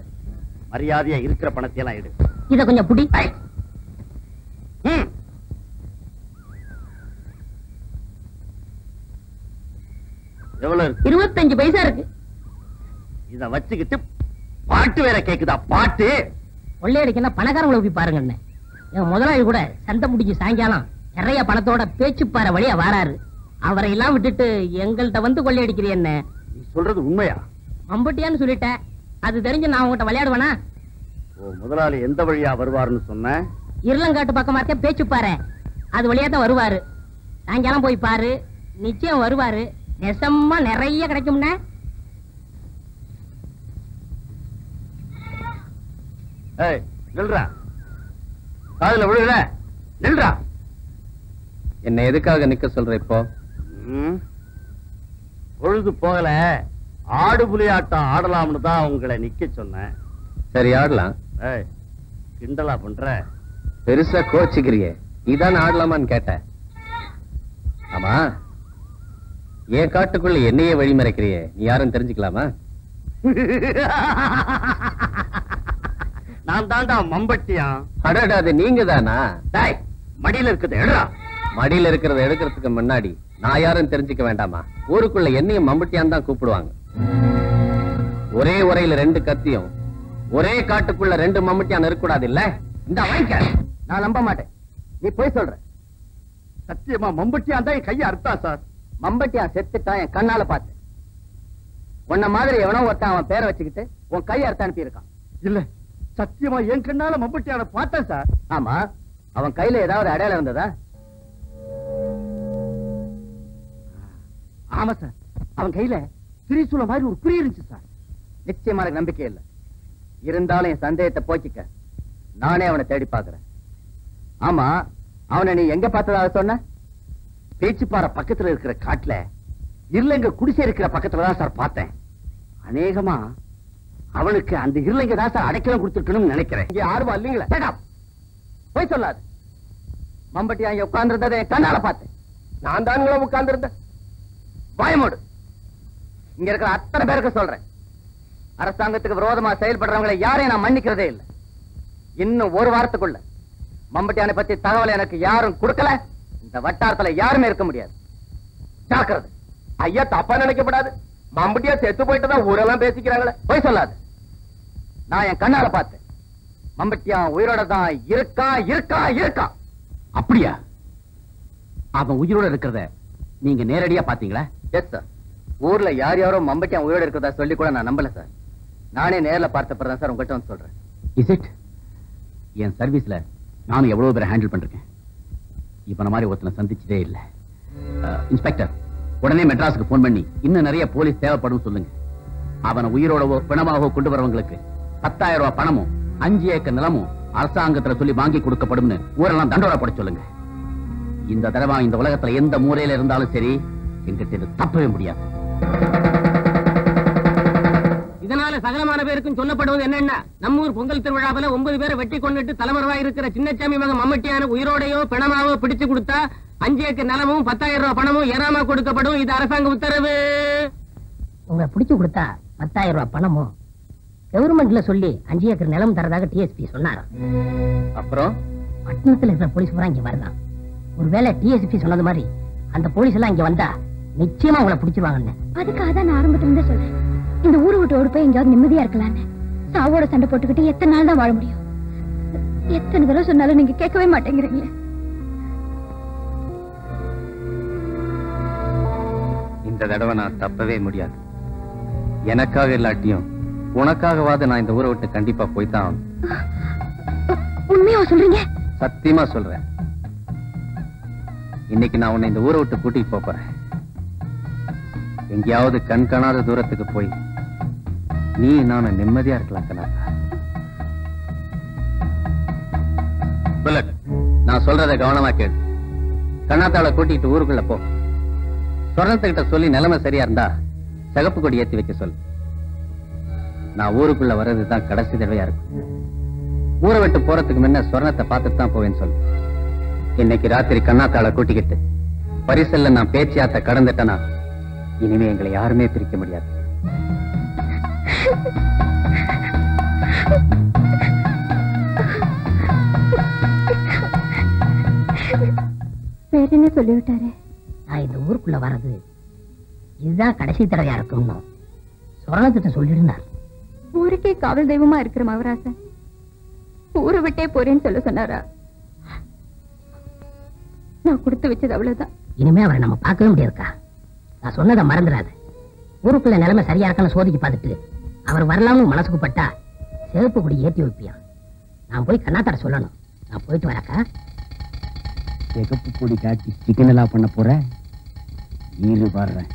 மரியாதையா இருக்கிற பணத்தை எல்லாம் எடு. இத கொஞ்சம் புடி. எவ்வளவு இருக்கு? 25 பைசா இருக்கு. இத வச்சுக்கிட்டு பாட்டு வேற கேக்குதா? பாட்டு கொள்ளையடிக்கன்னா பணக்காரங்களை போய் பாருங்க. என் முதலாளி கூட சண்டை முடிஞ்சு சாயங்காலம் நிறைய பணத்தோட பேச்சுப்பாற வழியா வாராரு. அவரை எல்லாம் விட்டுட்டு எங்கள்கிட்ட வந்து கொள்ளையடிக்கிறீ என்ன? நீ சொல்றது உண்மையா? மம்பட்டியான்னு சொல்லிட்டேன். அது தெரிஞ்சு நான் உங்ககிட்ட விளையாடுவேனா? முதலாளி எந்த வழியா வருவாருன்னு சொன்ன? இருளங்காட்டு பக்கமா இருக்க பேச்சுப்பாரு, அது வழியா தான் வருவாரு. சாயங்காலம் போய் பாரு, நிச்சயம் வருவாரு. நெசமா நிறைய கிடைக்கும்னா. நில்றா, காதுல விழுல நில்றா. என்ன எதுக்காக நிக்க சொல்ற இப்போ? பொழுது போகல, ஆடு புலி ஆட்டம் ஆடலாம்னு தான் உங்களை நிக்க சொன்னேன். சரி ஆடலாம். கிண்டலா பண்ற? பெருசா கோச்சுக்கிறிய, நீதான் ஆடலாமான்னு கேட்ட. ஆமா, என் காட்டுக்குள்ள என்னையே வழிமறைக்கிறிய, நீ யாரும் தெரிஞ்சுக்கலாமா? நான் தாண்டா மம்பட்டியா. அடடா, அது நீங்க தானா? மடியில இருக்குது எடுறா. மடியில இருக்கிறத எடுக்கிறதுக்கு முன்னாடி நான் யாரும் தெரிஞ்சுக்க வேண்டாமா? ஊருக்குள்ள என்னையும் மம்பட்டியான் தான் கூப்பிடுவாங்க. ஒரே உரையில 2 கத்தியும், ஒரே காட்டுக்குள்ள 2 மம்பட்டியான் இருக்கக்கூடாது இல்ல? இந்த வாங்கிக்க. நான் நம்ப மாட்டேன், நீ போய் சொல்ற. சத்தியமா மம்பட்டியான் தான் என் கையை அறுத்தா சார். மம்பட்டியான் செத்துட்டான், என் கண்ணால பார்த்தேன். உன்ன மாதிரி எவனோ ஒருத்தன் அவன் பேரை வச்சுக்கிட்டு உன் கையை அறுத்து அனுப்பி இருக்கான். இல்ல, சத்தியமா என் கண்ணால மம்பட்டியான பார்த்தேன் சார். ஆமா, அவன் கையில ஏதாவது அடையாளம் இருந்ததா? ஆமா சார், அவன் கையில திரிசூல மாதிரி ஒரு குறி இருந்துச்சு சார். நிச்சயமா எனக்கு நம்பிக்கை இல்லை. இருந்தாலும் என் சந்தேகத்தை போக்கிக்க நானே அவனை தேடி பார்க்கிறேன். ஆமா, அவனை நீ எங்க பார்த்ததாக சொன்ன? பேச்சுப்பாறை பக்கத்துல இருக்கிற காட்டுல இருளங்க குடிசை இருக்கிற பக்கத்துல தான் சார் பார்த்தேன். அநேகமா அவனுக்கு அந்த இருளங்க தான் சார் அடைக்கலம் கொடுத்துருக்கணும்னு நினைக்கிறேன். இங்க யாருமா இல்லீங்களா? போய் சொல்லாது. மம்பட்டியா இங்க உட்கார்ந்து இருந்ததை என் கண்ணால பார்த்தேன். நான் தானுங்களா உட்கார்ந்து இருந்தேன்? பயமோடு. இங்க இருக்கிற அத்தனை பேருக்கு சொல்றேன், அரசாங்கத்துக்கு விரோதமா செயல்படுறவங்களை யாரையும் நான் மன்னிக்கிறதே இல்லை. இன்னும் ஒரு வாரத்துக்குள்ள மம்பட்டியானை பத்தி தகவலை எனக்கு யாரும் கொடுக்கல, இந்த வட்டாரத்துல யாருமே இருக்க முடியாது. ஜாக்கிரதை. ஐயா, தப்பா நினைக்கப்படாது. மம்பட்டியா செத்து போயிட்டுதான் ஊரெல்லாம் பேசிக்கிறாங்களே. போய் சொல்லாது. நான் என் கண்ணால பார்த்தேன். மம்பட்டியா உயிரோட தான் இருக்கா இருக்கா இருக்கா. அப்படியா? அவன் உயிரோட இருக்கிறத நீங்க நேரடியா பாத்தீங்களா? Yes sir. ஊர்ல யார் யாரோ மம்பட்டியா உயிரோட இருக்கிறதா சொல்லி கூட நான் நம்பல சார். நானே நேர்ல பார்த்தப்பதான் சார் உங்கள்கிட்ட வந்து சொல்றேன். Is it? என் சர்வீஸ்ல நானும் எவ்வளவு பேரை ஹேண்டில் பண்றேன். இப்ப மாதிரி ஒருத்தனை சந்திச்சதே இல்ல. இன்ஸ்பெக்டர், உடனே மெட்ராஸுக்கு போன் பண்ணி இன்னும் நிறைய போலீஸ் தேவைப்படும் சொல்லுங்க. அவனை உயிரோடவோ பிணமாகவோ கொண்டு வரவங்களுக்கு 10,000 ரூபாய் பணமும் 5 ஏக்கர் நிலமும் அரசாங்கத்துல சொல்லி வாங்கி கொடுக்கப்படும்னு ஊரெல்லாம் தண்டோரா போட சொல்லுங்க. இந்த தடவை இந்த உலகத்துல எந்த மூலையில இருந்தாலும் சரி, எங்கிட்ட தப்பவே முடியாது. இதனால சகலமான பேருக்கும் சொல்லப்படுவது என்னன்னா, நம்ம ஊர் பொங்கல் திருவிழாவில 9 பேரை வெட்டி கொண்டுட்டு தலைமறைவாக இருக்கிற சின்னச்சாமி மகன் மம்மட்டியான உயிரோடையோ பிணமாவோ பிடிச்சு கொடுத்தா 5 ஏக்கர் நிலமும் 10,000 ரூபாய் பணமும் ஏறாம கொடுக்கப்படும். இது அரசாங்க உத்தரவு. உங்களை பிடிச்சு கொடுத்தா 10,000 ரூபாய் பணமும் கவர்மெண்ட்ல சொல்லி 5 ஏக்கர் நிலம் தரதாக டிஎஸ்பி சொன்னாராம். அப்புறம் பட்டணத்துல இருக்கிற போலீஸ் பூரா இங்க வரலாம். ஒருவேளை டிஎஸ்பி சொன்னது மாதிரி அந்த போலீஸ் எல்லாம் இங்க வந்தா நிச்சயமா உங்களை பிடிச்சிருவாங்க. அதுக்காக தான் நான் ஆரம்பத்துல இருந்தே சொல்றேன், இந்த ஊரை விட்டு ஓடி போய் எங்கேயாவது நிம்மதியா இருக்கலான்னு. சாவோட சண்டை போட்டுக்கிட்டு எத்தனை நாள் தான் வாழ முடியும்? எத்தனை தடவை சொன்னாலும் நீங்க கேட்கவே மாட்டேங்கிறீங்க. இந்த தடவை நான் தப்பவே முடியாது. எனக்காக இல்லாட்டியும் உனக்காகவாது நான் இந்த ஊரை விட்டு கண்டிப்பா போய்தான். உண்மையா சொல்றீங்க? சத்தியமா சொல்றேன். இன்னைக்கு நான் உன்னை இந்த ஊரை விட்டு கூட்டிட்டு போறேன். எங்கேயாவது கண் காணாத தூரத்துக்கு போய் நீ நானும் நிம்மதியா இருக்கலாம் கண்ணாத்தா. புல்லட், நான் சொல்றதை கவனமா கேளு. கண்ணாத்தாவை கூட்டிட்டு ஊருக்குள்ள போ. சொர்ணத்துக்கிட்ட சொல்லி நிலைமை சரியா இருந்தா சிகப்பு கொடி ஏத்தி வைக்க சொல்லு. நான் ஊருக்குள்ள வர்றதுதான் கடைசி தடவையா இருக்கும். ஊரை விட்டு போறதுக்கு முன்ன சொர்ணத்தை பார்த்துட்டு தான் போவேன்னு சொல்லு. இன்னைக்கு ராத்திரி கண்ணாத்தாளை கூட்டிக்கிட்டு பரிசல்ல நான் பேச்சியாத்த கடந்துட்டேனா இனிமே எங்களை யாருமே பிரிக்க முடியாது. வேற என்ன சொல்லிவிட்டாரு? நான் இந்த ஊருக்குள்ள வர்றது இதுதான் கடைசி தடவையா இருக்கும்னு சொர்ணத்திட்ட சொல்லியிருந்தார். ஊருக்கே காவல் தெய்வமா இருக்கிற மவராசன் ஊரை விட்டே போறேன்னு சொல்ல சொன்னாரா? நான் கொடுத்து வச்சது அவ்வளவுதான். இனிமே அவரை நம்ம பார்க்கவே முடியாதுக்கா. நான் சொன்னதை மறந்துடாது. ஊருக்குள்ள நிலைமை சரியா இருக்கான்னு சோதிச்சு பார்த்துட்டு அவர் வரலாம்னு மனசுக்கு பட்டா சிவப்பு கொடி ஏற்றி வைப்பியா. நான் போய் கண்ணாத்தாட சொல்லணும். நான் போயிட்டு வரக்கா. சிகப்பு கொடி காட்டி சிக்கன் எல்லாம் பண்ண போற நீரு பாடுறேன்.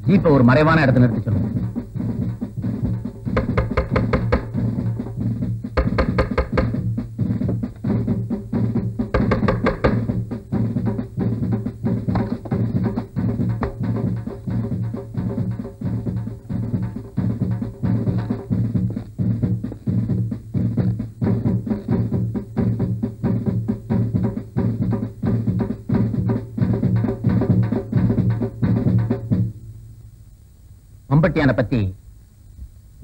ஜீப்பை ஒரு மறைவான இடத்துல நிறுத்தி சொல்லுங்க. மம்பட்டியான பத்தி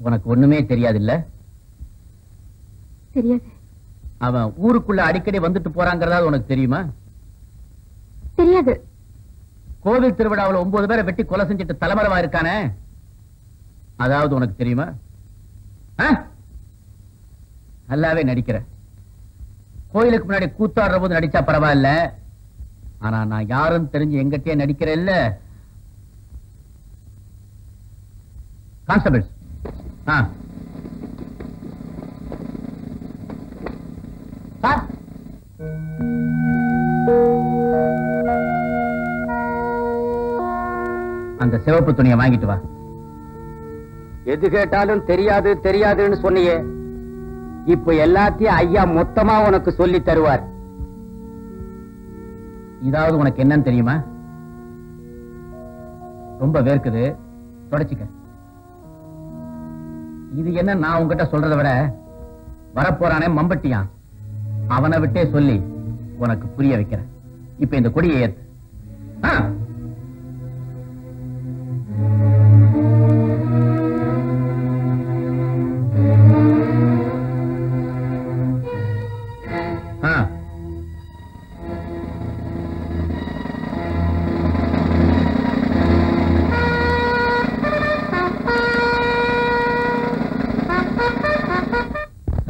உனக்கு ஒண்ணுமே தெரியாது இல்ல? தெரியாது. அவன் ஊருக்குள்ள அடிக்கடி வந்துட்டு போறாங்கிறதா உனக்கு தெரியுமா? தெரியாது. கோவில் திருவிழாவில் 9 பேரை வெட்டி கொலை செஞ்சுட்டு தலைமறைவா இருக்கானே, அதாவது உனக்கு தெரியுமா? நல்லாவே நடிக்கிற. கோயிலுக்கு முன்னாடி கூத்தாடுற போது நடிச்சா பரவாயில்ல, ஆனா நான் யாரும் தெரிஞ்சு எங்கிட்டே நடிக்கிறேன் இல்ல. கான்ஸ்டபிள்ஸ், அந்த சிவப்பு துணியை வாங்கிட்டு வா. எது கேட்டாலும் தெரியாது தெரியாதுன்னு சொன்னியே, இப்ப எல்லாத்தையும் ஐயா மொத்தமா உனக்கு சொல்லி தருவார். இதாவது உனக்கு என்னன்னு தெரியுமா? ரொம்ப வேர்க்குது, தொடச்சிக்க. இது என்ன நான் உங்ககிட்ட சொல்றதை விட வரப்போறானே மம்பட்டியான், அவனை விட்டே சொல்லி உனக்கு புரிய வைக்கிறேன். இப்ப இந்த கொடியை ஏத்து.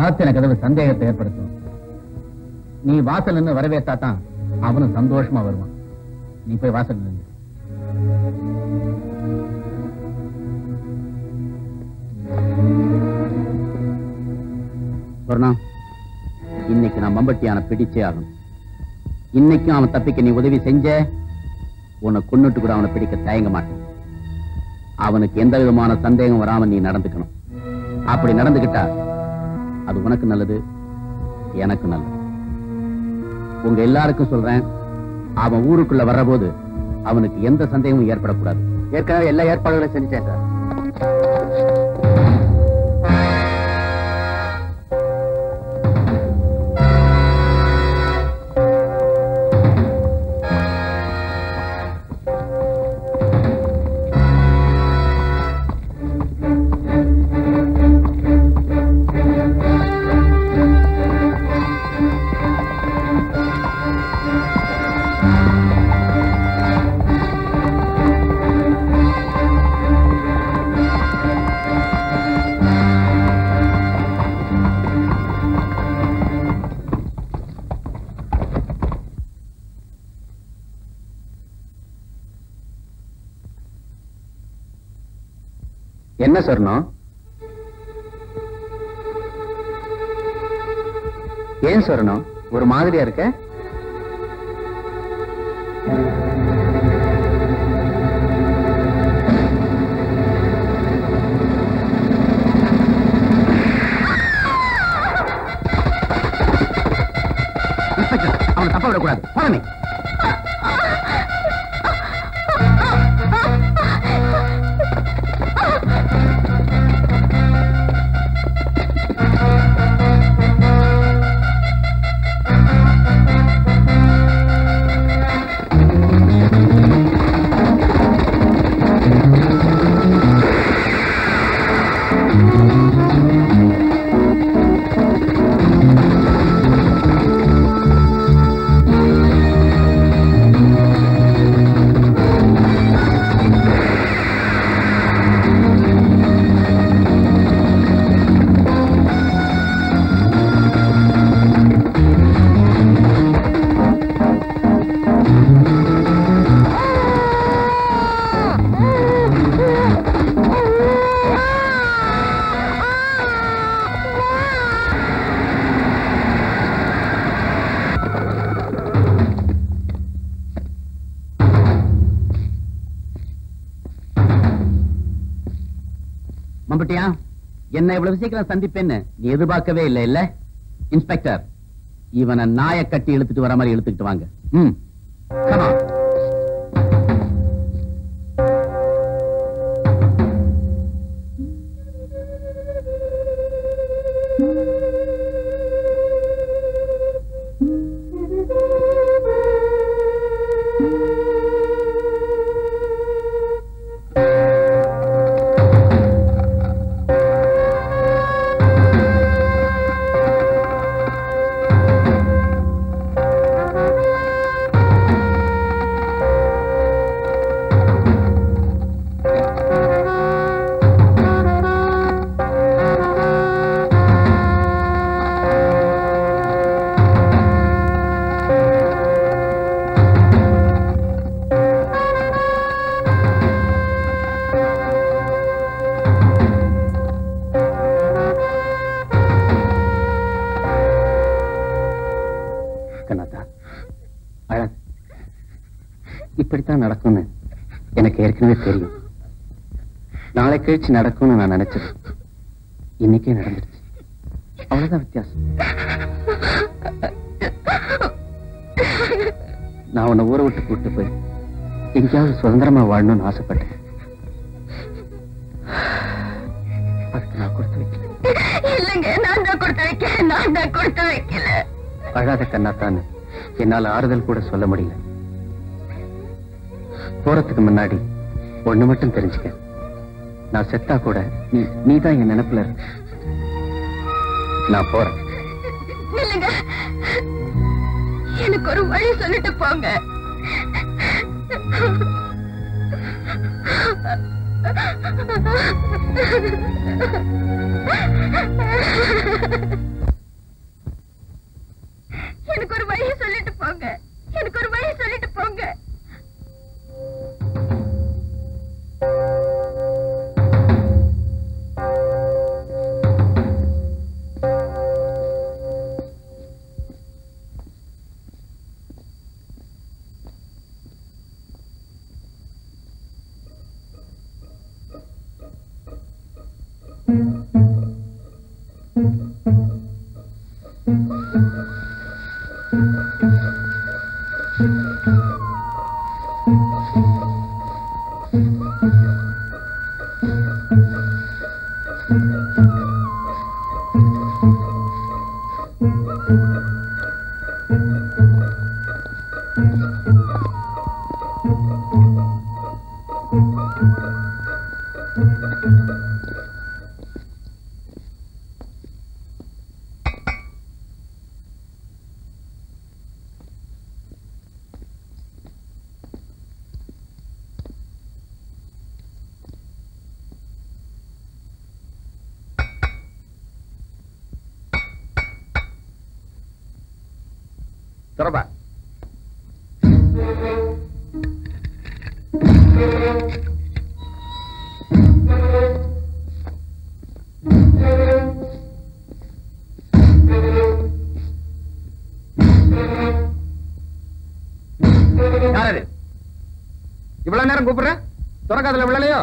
சாத்தின கதவு சந்தேகத்தை ஏற்படுத்தும். நீ வாசல் நின்று வரவேற்றாதான் அவனும் சந்தோஷமா வருவான். நீ போய் வாசல் நின்று. சொர்ணா, இன்னைக்கு நான் மம்பட்டியான பிடிச்சே ஆகணும். இன்னைக்கும் அவன் தப்பிக்க நீ உதவி செஞ்ச, உன்னை கொன்னுட்டு கூட அவனை பிடிக்க தயங்க மாட்டேன். அவனுக்கு எந்த விதமான சந்தேகம் வராம நீ நடந்துக்கணும். அப்படி நடந்துகிட்டா அது உனக்கு நல்லது, எனக்கு நல்லது. உங்க எல்லாருக்கும் சொல்றேன், அவன் ஊருக்குள்ள வர்ற போது அவனுக்கு எந்த சந்தேகமும் ஏற்படக்கூடாது. ஏற்கனவே எல்லா ஏற்பாடுகளையும் செஞ்சேன் சார். என்ன சொர்ணம்? ஏன் சொர்ணம் ஒரு மாதிரியா இருக்க? அவனை தப்ப விடக்கூடாது. போனமே மம்பட்டியா, என்ன இவ்வளவு சீக்கிரம் சந்திப்பேன்னு நீ எதிர்பார்க்கவே இல்லை இல்ல? இன்ஸ்பெக்டர், இவனை நாயை கட்டி இழுத்துட்டு வர மாதிரி இழுத்துக்கிட்டு வாங்க. Come on. இப்படித்தான் நடக்கும்னு எனக்கு ஏற்கனவே தெரியும். நாளை கழிச்சு நடக்கும்னு நான் நினைச்சது இன்னைக்கே நடந்துருச்சு. அவ்வளவுதான் வித்தியாசம். நான் உன்னை ஊரை விட்டு கூட்டு போய் எங்கேயாவது சுதந்திரமா வாழணும்னு ஆசைப்பட்டேன். அதுக்கு நான் கொடுத்து வைக்கல. அழாத கண்ணாத்தான்னு என்னால ஆறுதல் கூட சொல்ல முடியல. போறதுக்கு முன்னாடி ஒண்ணு மட்டும் தெரிஞ்சுக்க, நான் செத்தா கூட நீதான் என் நினைப்புல இருக்க. நான் போறேன். எனக்கு ஒரு வழி சொல்லிட்டு போங்க. எனக்கு ஒரு வழி சொல்லிட்டு போங்க. எனக்கு ஒரு வழி சொல்லிட்டு போங்க. தொடர்பா இவ்வளவு நேரம் கூப்பிடுற துறக்காதுல விழலையோ?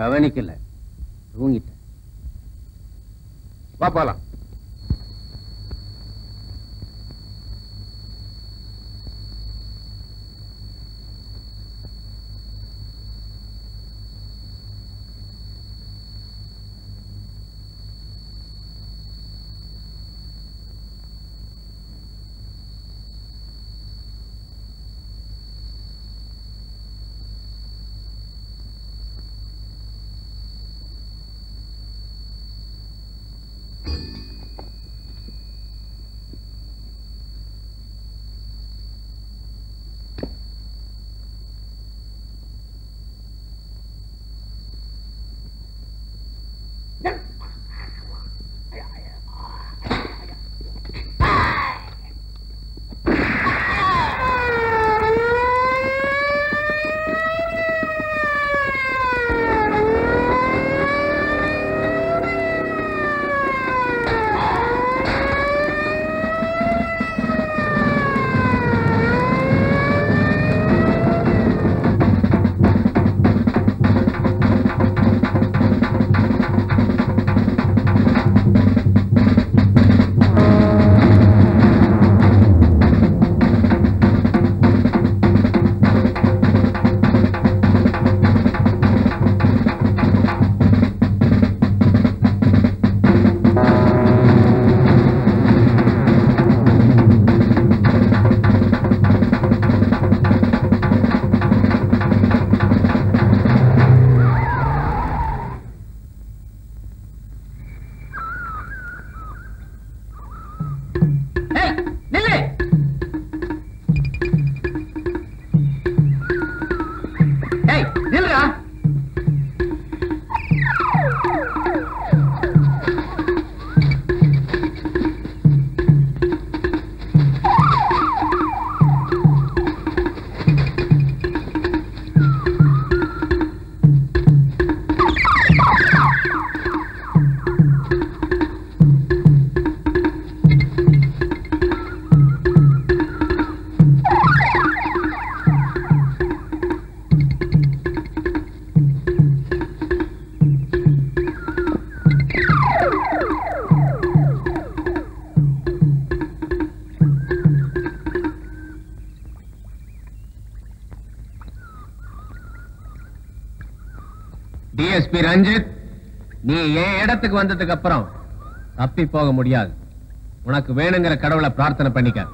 கவனிக்கல, தூங்கிட்டேன். வா போலாம். டிஎஸ்பி ரஞ்சித், நீ என் இடத்துக்கு வந்ததுக்கு அப்புறம் தப்பி போக முடியாது. உனக்கு வேணுங்கிற கடவுளை பிரார்த்தனை பண்ணிக்க.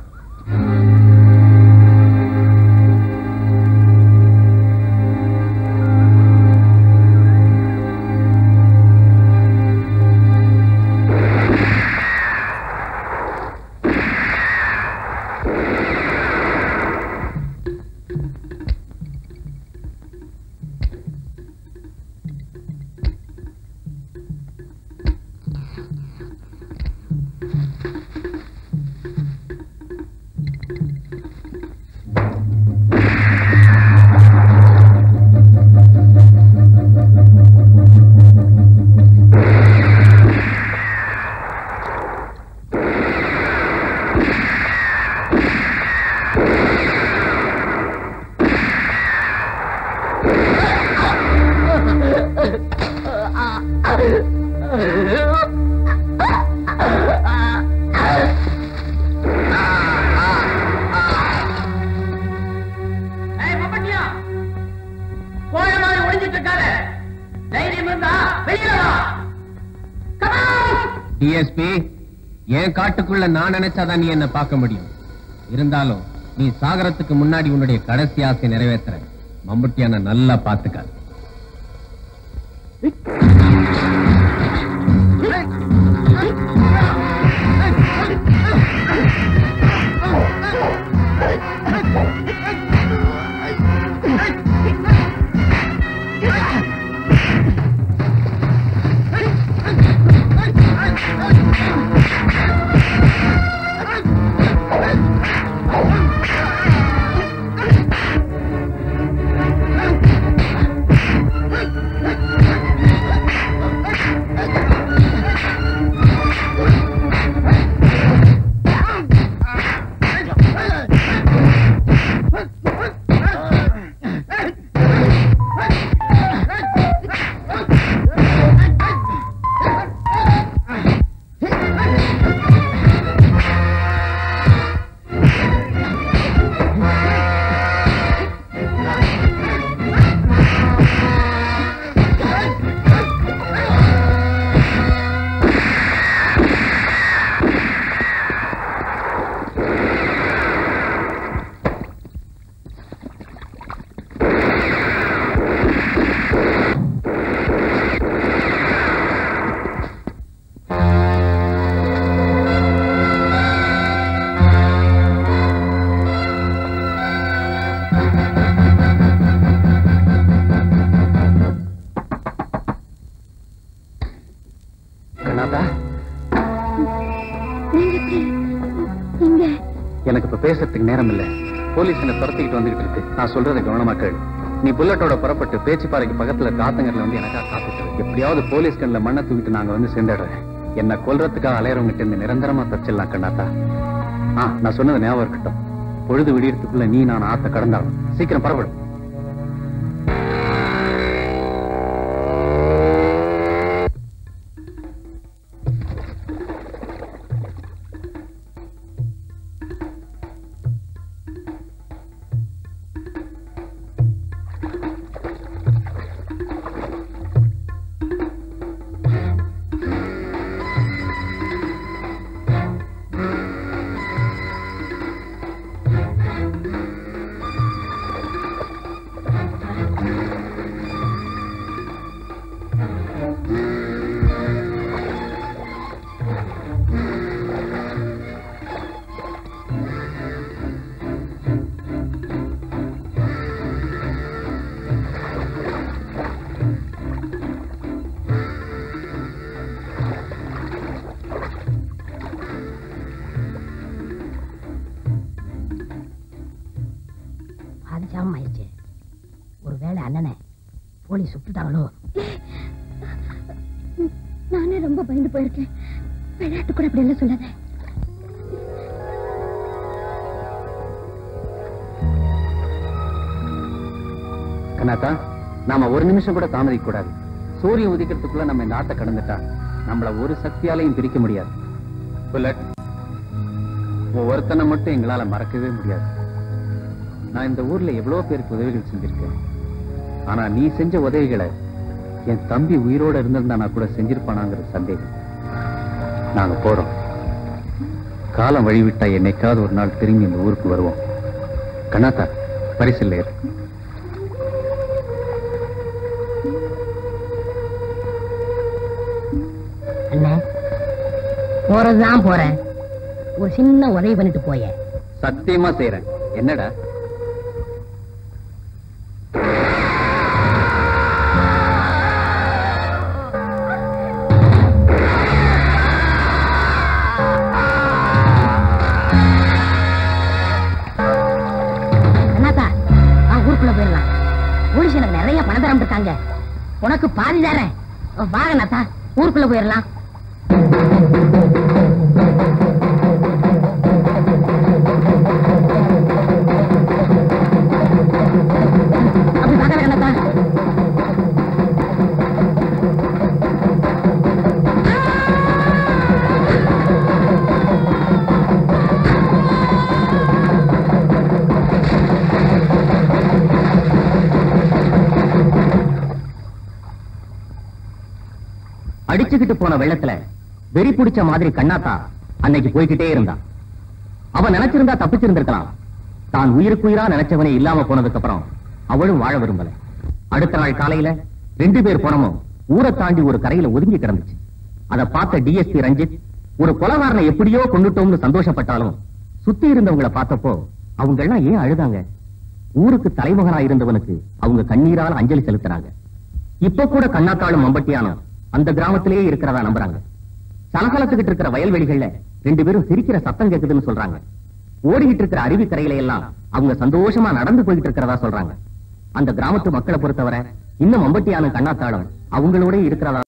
டிஎஸ்பி, என் காட்டுக்குள்ள நான் நினைச்சாதான் நீ என்ன பார்க்க முடியும். இருந்தாலும் நீ சாகரத்துக்கு முன்னாடி உன்னுடைய கடைசி ஆசை நிறைவேற்ற மம்புட்டியான நல்லா பாத்துக்க. இங்க எனக்கு இப்ப பேசுறதுக்கு நேரம் இல்ல. போலீஸ் என்ன துரத்திக்கிட்டு வந்துகிட்டு இருக்கு. நான் சொல்றதை கவனமா கேளு. நீ புல்லட்டோட புறப்பட்டு பேச்சுப்பாறைக்கு பக்கத்துல இருக்க ஆத்தங்கர்ல வந்து எனக்கா காத்துட்டு எப்படியாவது போலீஸ் கண்ணில் மண்ணை தூக்கிட்டு நாங்க வந்து சேர்ந்துடுறேன். என்ன கொல்றதுக்காக அலையறவங்கிட்ட இருந்து நிரந்தரமா தச்சிடலாம் கண்ணாத்தா. நான் சொன்னது ஞாபகம் இருக்கட்டும். பொழுது விடியறதுக்குள்ள நீ நான் ஆத்த கடந்தாலும் சீக்கிரம் புறப்படும். ஆயிடுச்சு. ஒருவேளை அண்ணனை போலீஸ் சுட்டுட்டாங்களோ? நானே ரொம்ப பயந்து போயிருக்கேன். விளையாட்டு கூட அப்படி எல்லாம் சொல்லாத. கண்ணாத்தா, நாம ஒரு நிமிஷம் கூட தாமதிக்க கூடாது. சூரியன் உதிக்கிறதுக்குள்ள நம்ம இந்த ஆட்டை கடந்துட்டா நம்மள ஒரு சக்தியாலையும் பிரிக்க முடியாது. புல்லட், ஒவ்வொருத்தனை மட்டும் எங்களால மறக்கவே முடியாது. நான் இந்த ஊர்ல எவ்வளவு பேருக்கு உதவிகள் செஞ்சிருக்கேன். ஆனா நீ செஞ்ச உதவிகளை என் தம்பி உயிரோட இருந்திருந்தா நான் கூட செஞ்சிருப்பானாங்கிற சந்தேகம். நாங்க போறோம். காலம் வழிவிட்டா என்னைக்காவது ஒரு நாள் திரும்பி இந்த ஊருக்கு வருவோம். கண்ணாத்தா, பரிசில் ஏறு. அண்ணா, போறதுதான் போறேன். ஒரு சின்ன உதவி பண்ணிட்டு போய. சத்தியமா செய்யறேன். என்னடா? ஊருக்குள்ள போயிடலாம். போலீஸ் எனக்கு நிறைய பணம் தரம் இருக்காங்க. உனக்கு பாதி தரேன். வாங்க நாத்தா, ஊருக்குள்ள போயிடலாம். அப்படி பார்க்கல கண்ணாத்தா. அடிச்சுக்கிட்டு போன வெள்ளத்துல வெறி பிடிச்ச மாதிரி கண்ணாத்தா அன்னைக்கு போய்கிட்டே இருந்தான். அவன் நினைச்சிருந்தா தப்பிச்சிருந்திருக்கலாம். தான் உயிருக்குயிரா நினைச்சவனே இல்லாம போனதுக்கு அப்புறம் அவளும் வாழ விரும்பல. அடுத்த நாள் காலையில 2 பேர் போனமும் ஊரை தாண்டி ஒரு கரையில ஒதுங்கி கிடந்துச்சு. அதை பார்த்த டிஎஸ்பி ரஞ்சித் ஒரு கொலைகாரனை எப்படியோ கொண்டுட்டோம்னு சந்தோஷப்பட்டாலும் சுத்தி இருந்தவங்களை பார்த்தப்போ அவங்க எல்லாம் ஏன் அழுதாங்க? ஊருக்கு தலைமகனா இருந்தவனுக்கு அவங்க கண்ணீரால் அஞ்சலி செலுத்தினாங்க. இப்ப கூட கண்ணாத்தாளும் மம்பட்டியானும் அந்த கிராமத்திலேயே இருக்கிறதா நம்புறாங்க. சலசலத்துக்கிட்டு இருக்கிற வயல்வெளிகள்ல 2 பேரும் சிரிக்கிற சத்தம் கேக்குதுன்னு சொல்றாங்க. ஓடிக்கிட்டு இருக்கிற அருவி கரையில எல்லாம் அவங்க சந்தோஷமா நடந்து போயிட்டு இருக்கிறதா சொல்றாங்க. அந்த கிராமத்து மக்களை பொறுத்தவரை இன்னும் மம்பட்டியானும் கண்ணாத்தாளும் அவங்களோட இருக்கிறதா